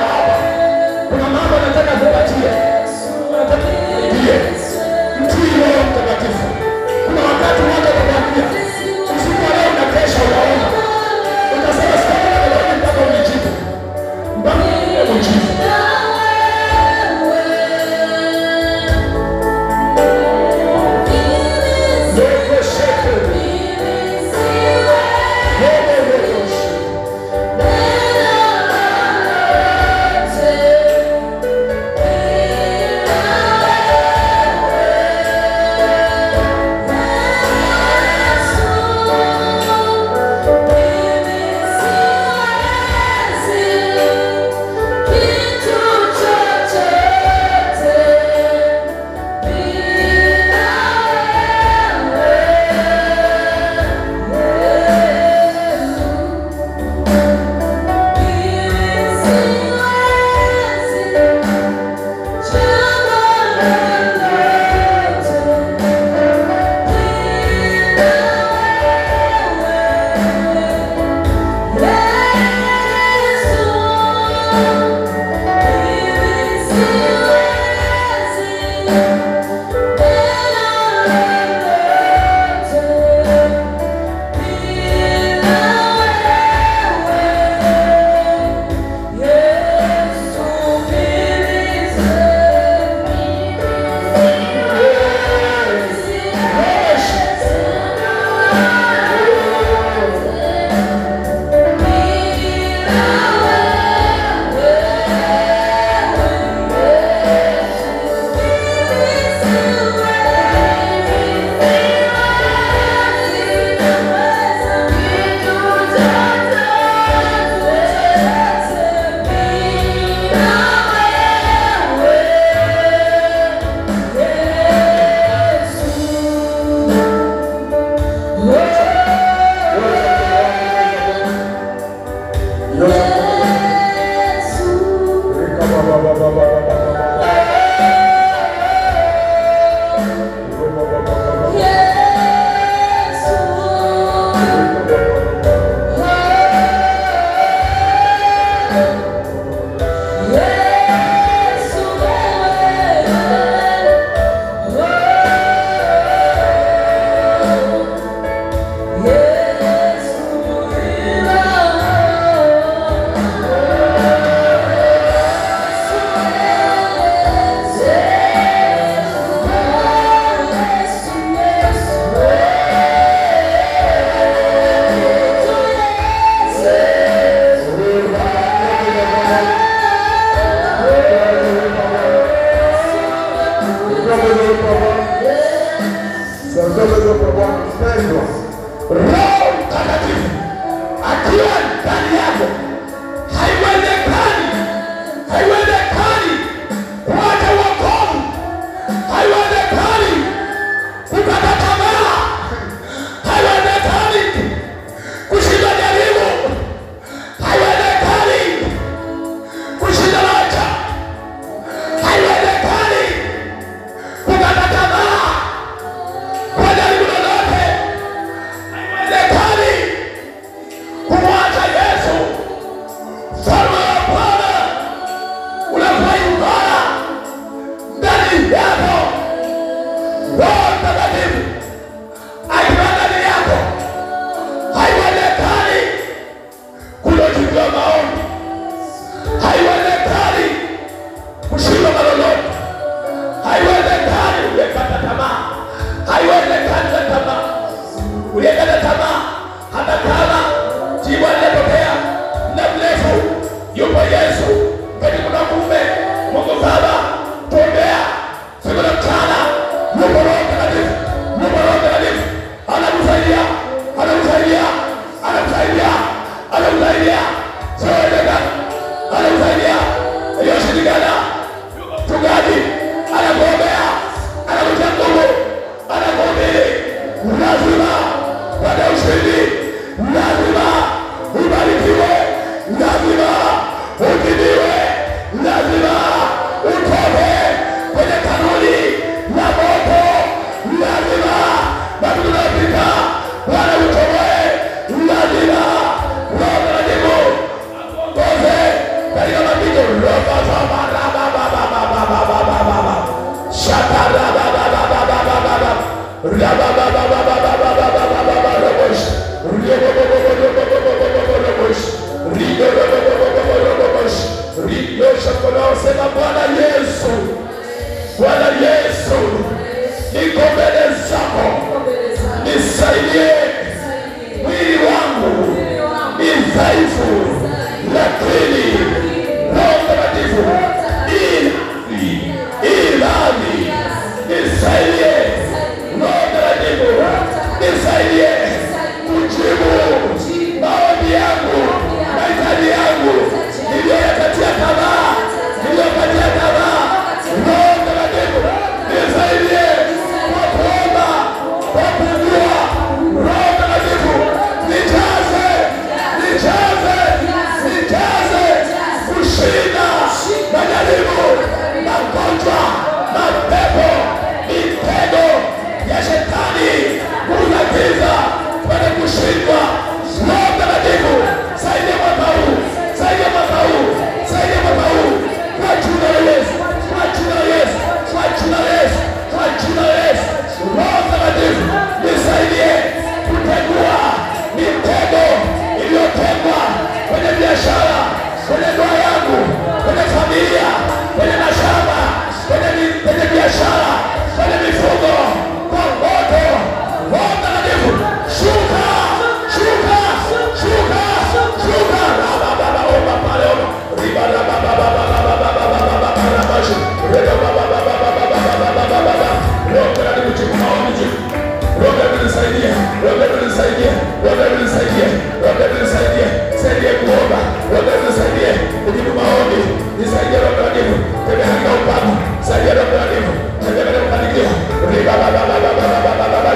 Mtakatifu, tembea katika upako, saidia Roho Mtakatifu, tembea katika kufanikiwa. Riba baba baba baba baba baba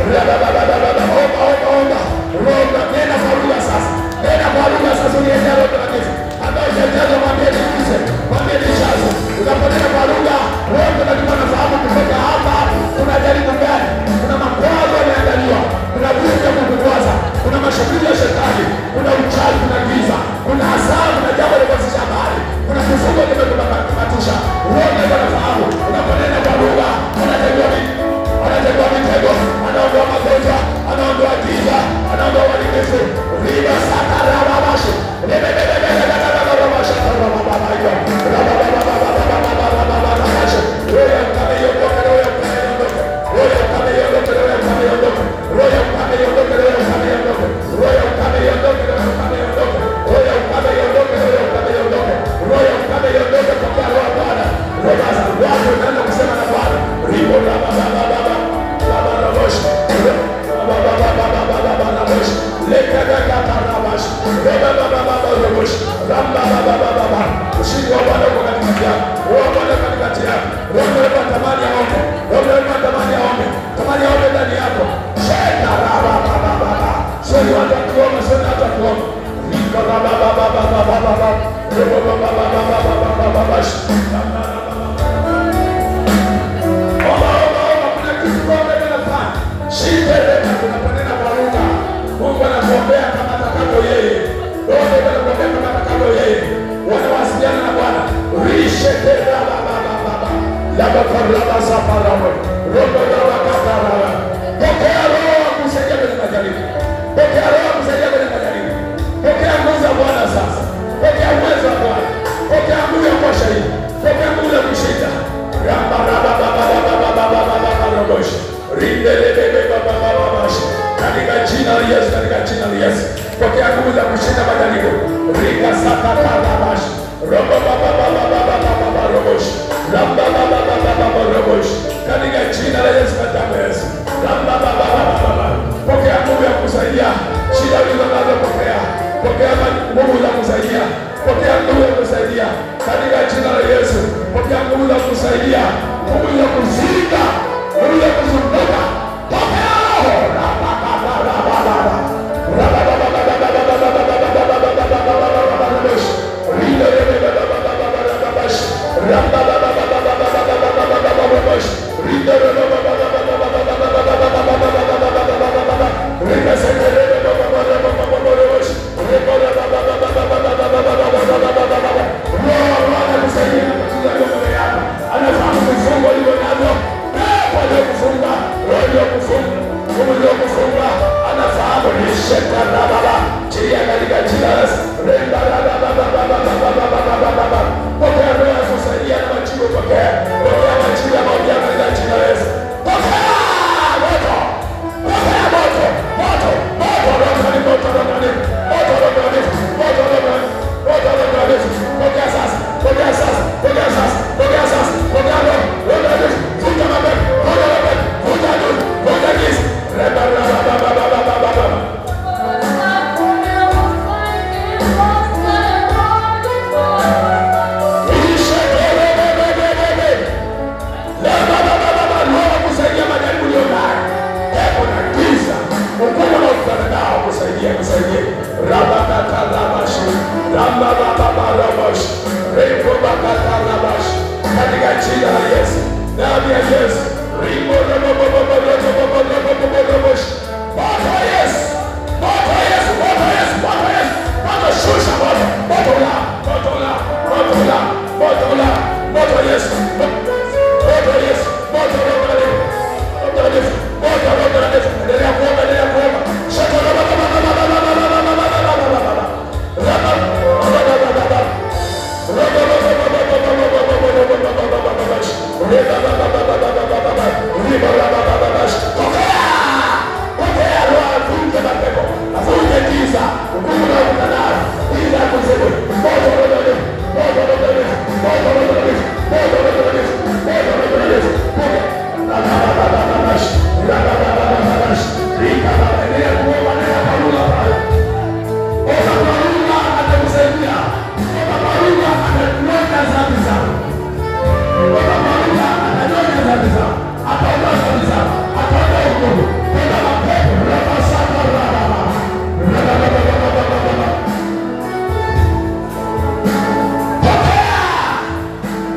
riba baba baba baba omba Roho, nenda kwa lugha sasa, nenda kwa lugha sasa, uniende Roho Mtakatifu ambaye unajaza mwambie niulize, mwambie nijaze. Unaponena kwa lugha, Roho Mtakatifu anafahamu kutoka hapa kuna jaribu gani, kuna makwazo yameandaliwa, kuna vitu vya kukwaza, kuna mashauri ya shetani, kuna uchawi, kuna giza, kuna hasara, kuna jambo la kuanzisha habari, kuna kifungo kimekumatisha. Roho Mtakatifu anafahamu. Unaponena kwa lugha, anategua mitego, anaondoa magonjwa, anaondoa giza, anaondoa uharibifu. Riba saka rababashi ushindi wa Bwana uko katikati yako. Roho wa Bwana katikati yako. Roho wa tamani aombe. Roho wa tamani aombe. Tamani aombe ndani yako. Sheka raba baba baba. Sio watu kuomba, sio watu kuomba. Niko baba baba baba baba. Roho baba baba baba baba baba. Kuna kitu Mungu anafanya. Shida ile tunaponena kwa lugha. Mungu anakuombea kama atakavyo yeye. Roho anakuombea kama atakavyo yeye. Wanawasiliana na Bwana. Rishe tena baba baba. Laba karaba safarabo. Roho baba kataraba. Pokea roho kusaidia kwenye majaribu. Pokea roho kusaidia kwenye majaribu. Pokea nguvu za Bwana sasa. Pokea uwezo wa Bwana. Pokea nguvu ya kuwa shahidi. Pokea nguvu ya kushinda. Ramba baba baba baba baba baba roboshi. Rindelebe baba baba bashi. Katika jina la Yesu, katika jina la Yesu. Pokea nguvu za kushinda majaribu. Rika sakata rabashi. Robo baba baba baba baba roboshi. Ramba baba baba baba roboshi. Katika jina la Yesu, katika Yesu. Ramba baba baba baba. Pokea nguvu ya kusaidia shida ulizonazo. Pokea nguvu za kusaidia. Pokea nguvu ya kusaidia katika jina la Yesu. Pokea nguvu za kusaidia, nguvu za kuzinga, nguvu za kuzunguka. Pokea roho. Pokea roho ya kusaidia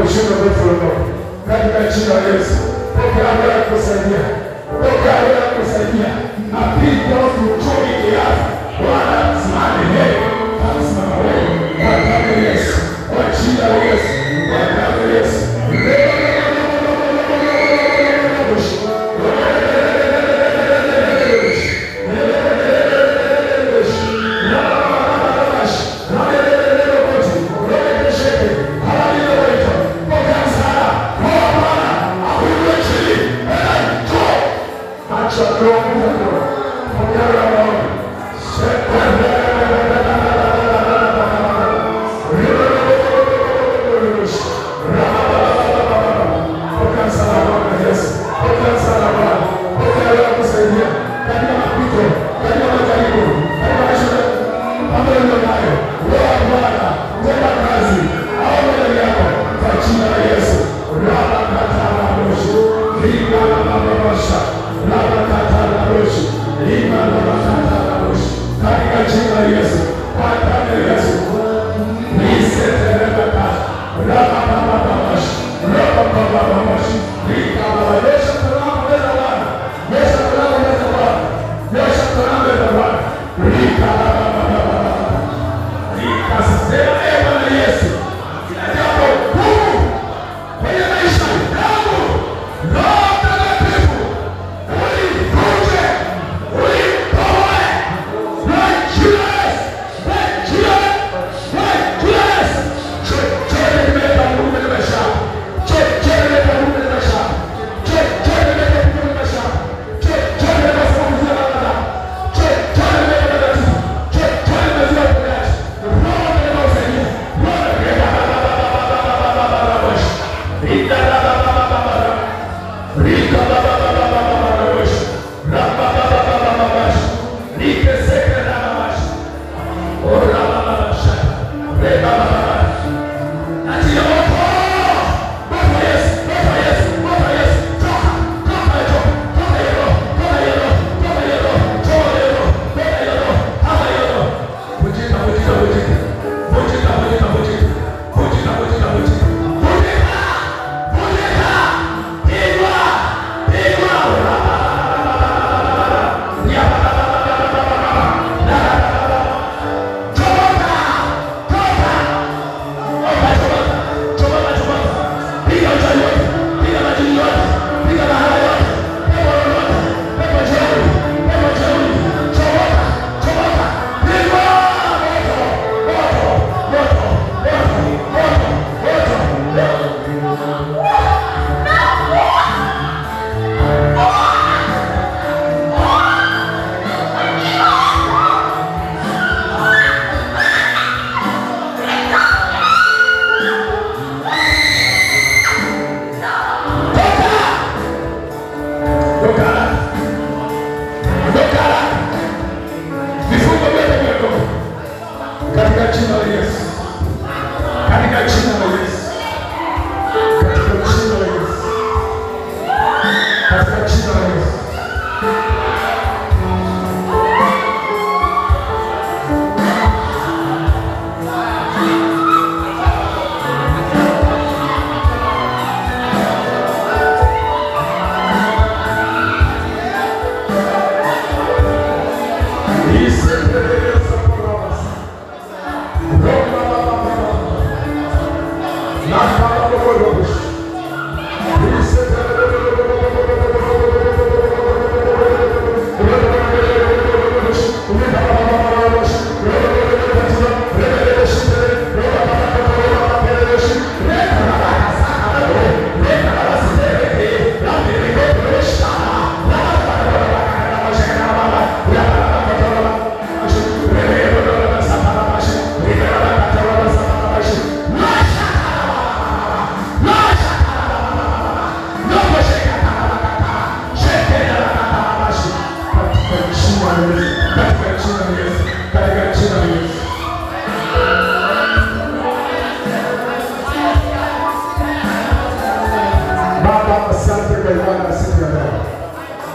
Kushinda usiondoke. Katika jina la Yesu. Pokea roho ya kusaidia. Pokea roho ya kusaidia. Na piga uchumi kiasi. Bwana simame leo. Simama wewe. Kwa damu ya Yesu. Kwa jina la Yesu. Kwa damu ya Yesu.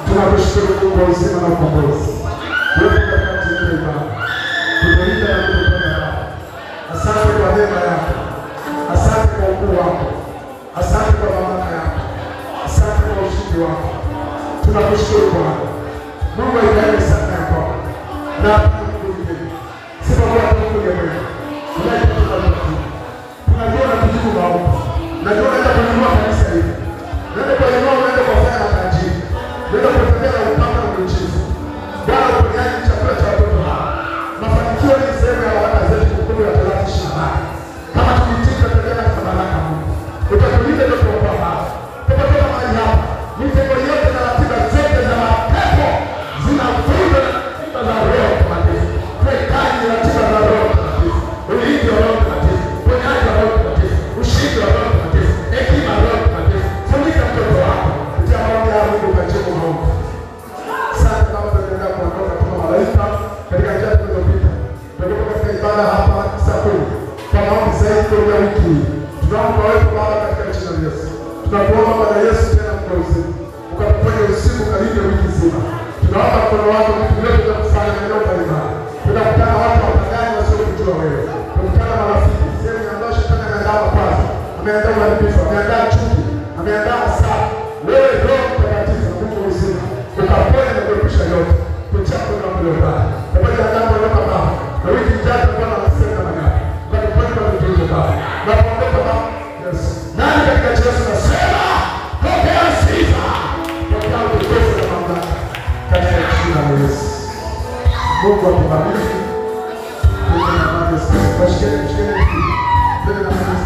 Tunakushukuru Mungu wa uzima na ukombozi. Wewe katikati yetu Baba. Tunaita na kutoka hapa. Asante kwa neema yako. Asante kwa ukuu wako. Asante kwa mamlaka yako. Asante kwa ushindi wako. Tunakushukuru Bwana. Mungu aijalie sana ya kwako. Na Mungu mwingine. Sema kwa Mungu mwingine. Tunajua na kujibu maombi. Najua naenda kuinua kanisa hili. Naenda kuinua, naenda kufanya matajiri. Naenda kutembea na upanga na miujiza. Bwana unijalie chakula cha watoto hawa. Mafanikio ni sehemu ya baraka zetu Kumbukumbu la Torati 28. Kama tukitika tembea na baraka Mungu. Utakulinda ndio kwa hapa. Tupate mahali hapa. Mitego yote na ratiba zote za mapepo zinavunjwa na ratiba za Roho Mtakatifu. Tuwekani ratiba za Roho Mtakatifu. Ulinzi wa Roho Mtakatifu. Uponyaji wa Roho Mtakatifu. Ushindi wa Roho Mtakatifu. Hekima ya Roho Mtakatifu. Funika mtoto wako. Kutia maombi ya Mungu kajibu maombi. Asante kama tunaendelea kuondoka kama malaika katika njia tulizopita. Tunatoka katika ibada hapa Kisakuni. Kwa maombi zaidi kwa wiki hii. Tunaomba wewe Baba katika jina la Yesu. Tunakuomba Bwana Yesu tena kwa usiku. Ukatuponye usiku karibu wiki nzima. Tunaomba mkono wako vitu vyote vya kufanya maeneo mbalimbali. Tunakutana watu wapagani wasiokujua wewe. Tunakutana marafiki. Sehemu ambayo shetani ameandaa kwanza. Ameandaa uharibifu, ameandaa chuki, ameandaa hasara. Wewe Roho Mtakatifu na Mungu mzima. Ukaponye na kuepusha yote. Tuchako na mliombaya. Pamoja na jambo loka Baba. Na wiki ijayo Bwana anasema magari. Ukaponye na kutunza Baba. Na kuondoka Baba. Yes. Nani katika Yesu nasema pokea sifa. Pokea utukufu na mamlaka. Katika jina la Yesu. Mungu akubariki. Mungu akubariki. Bashikeni. Mungu akubariki.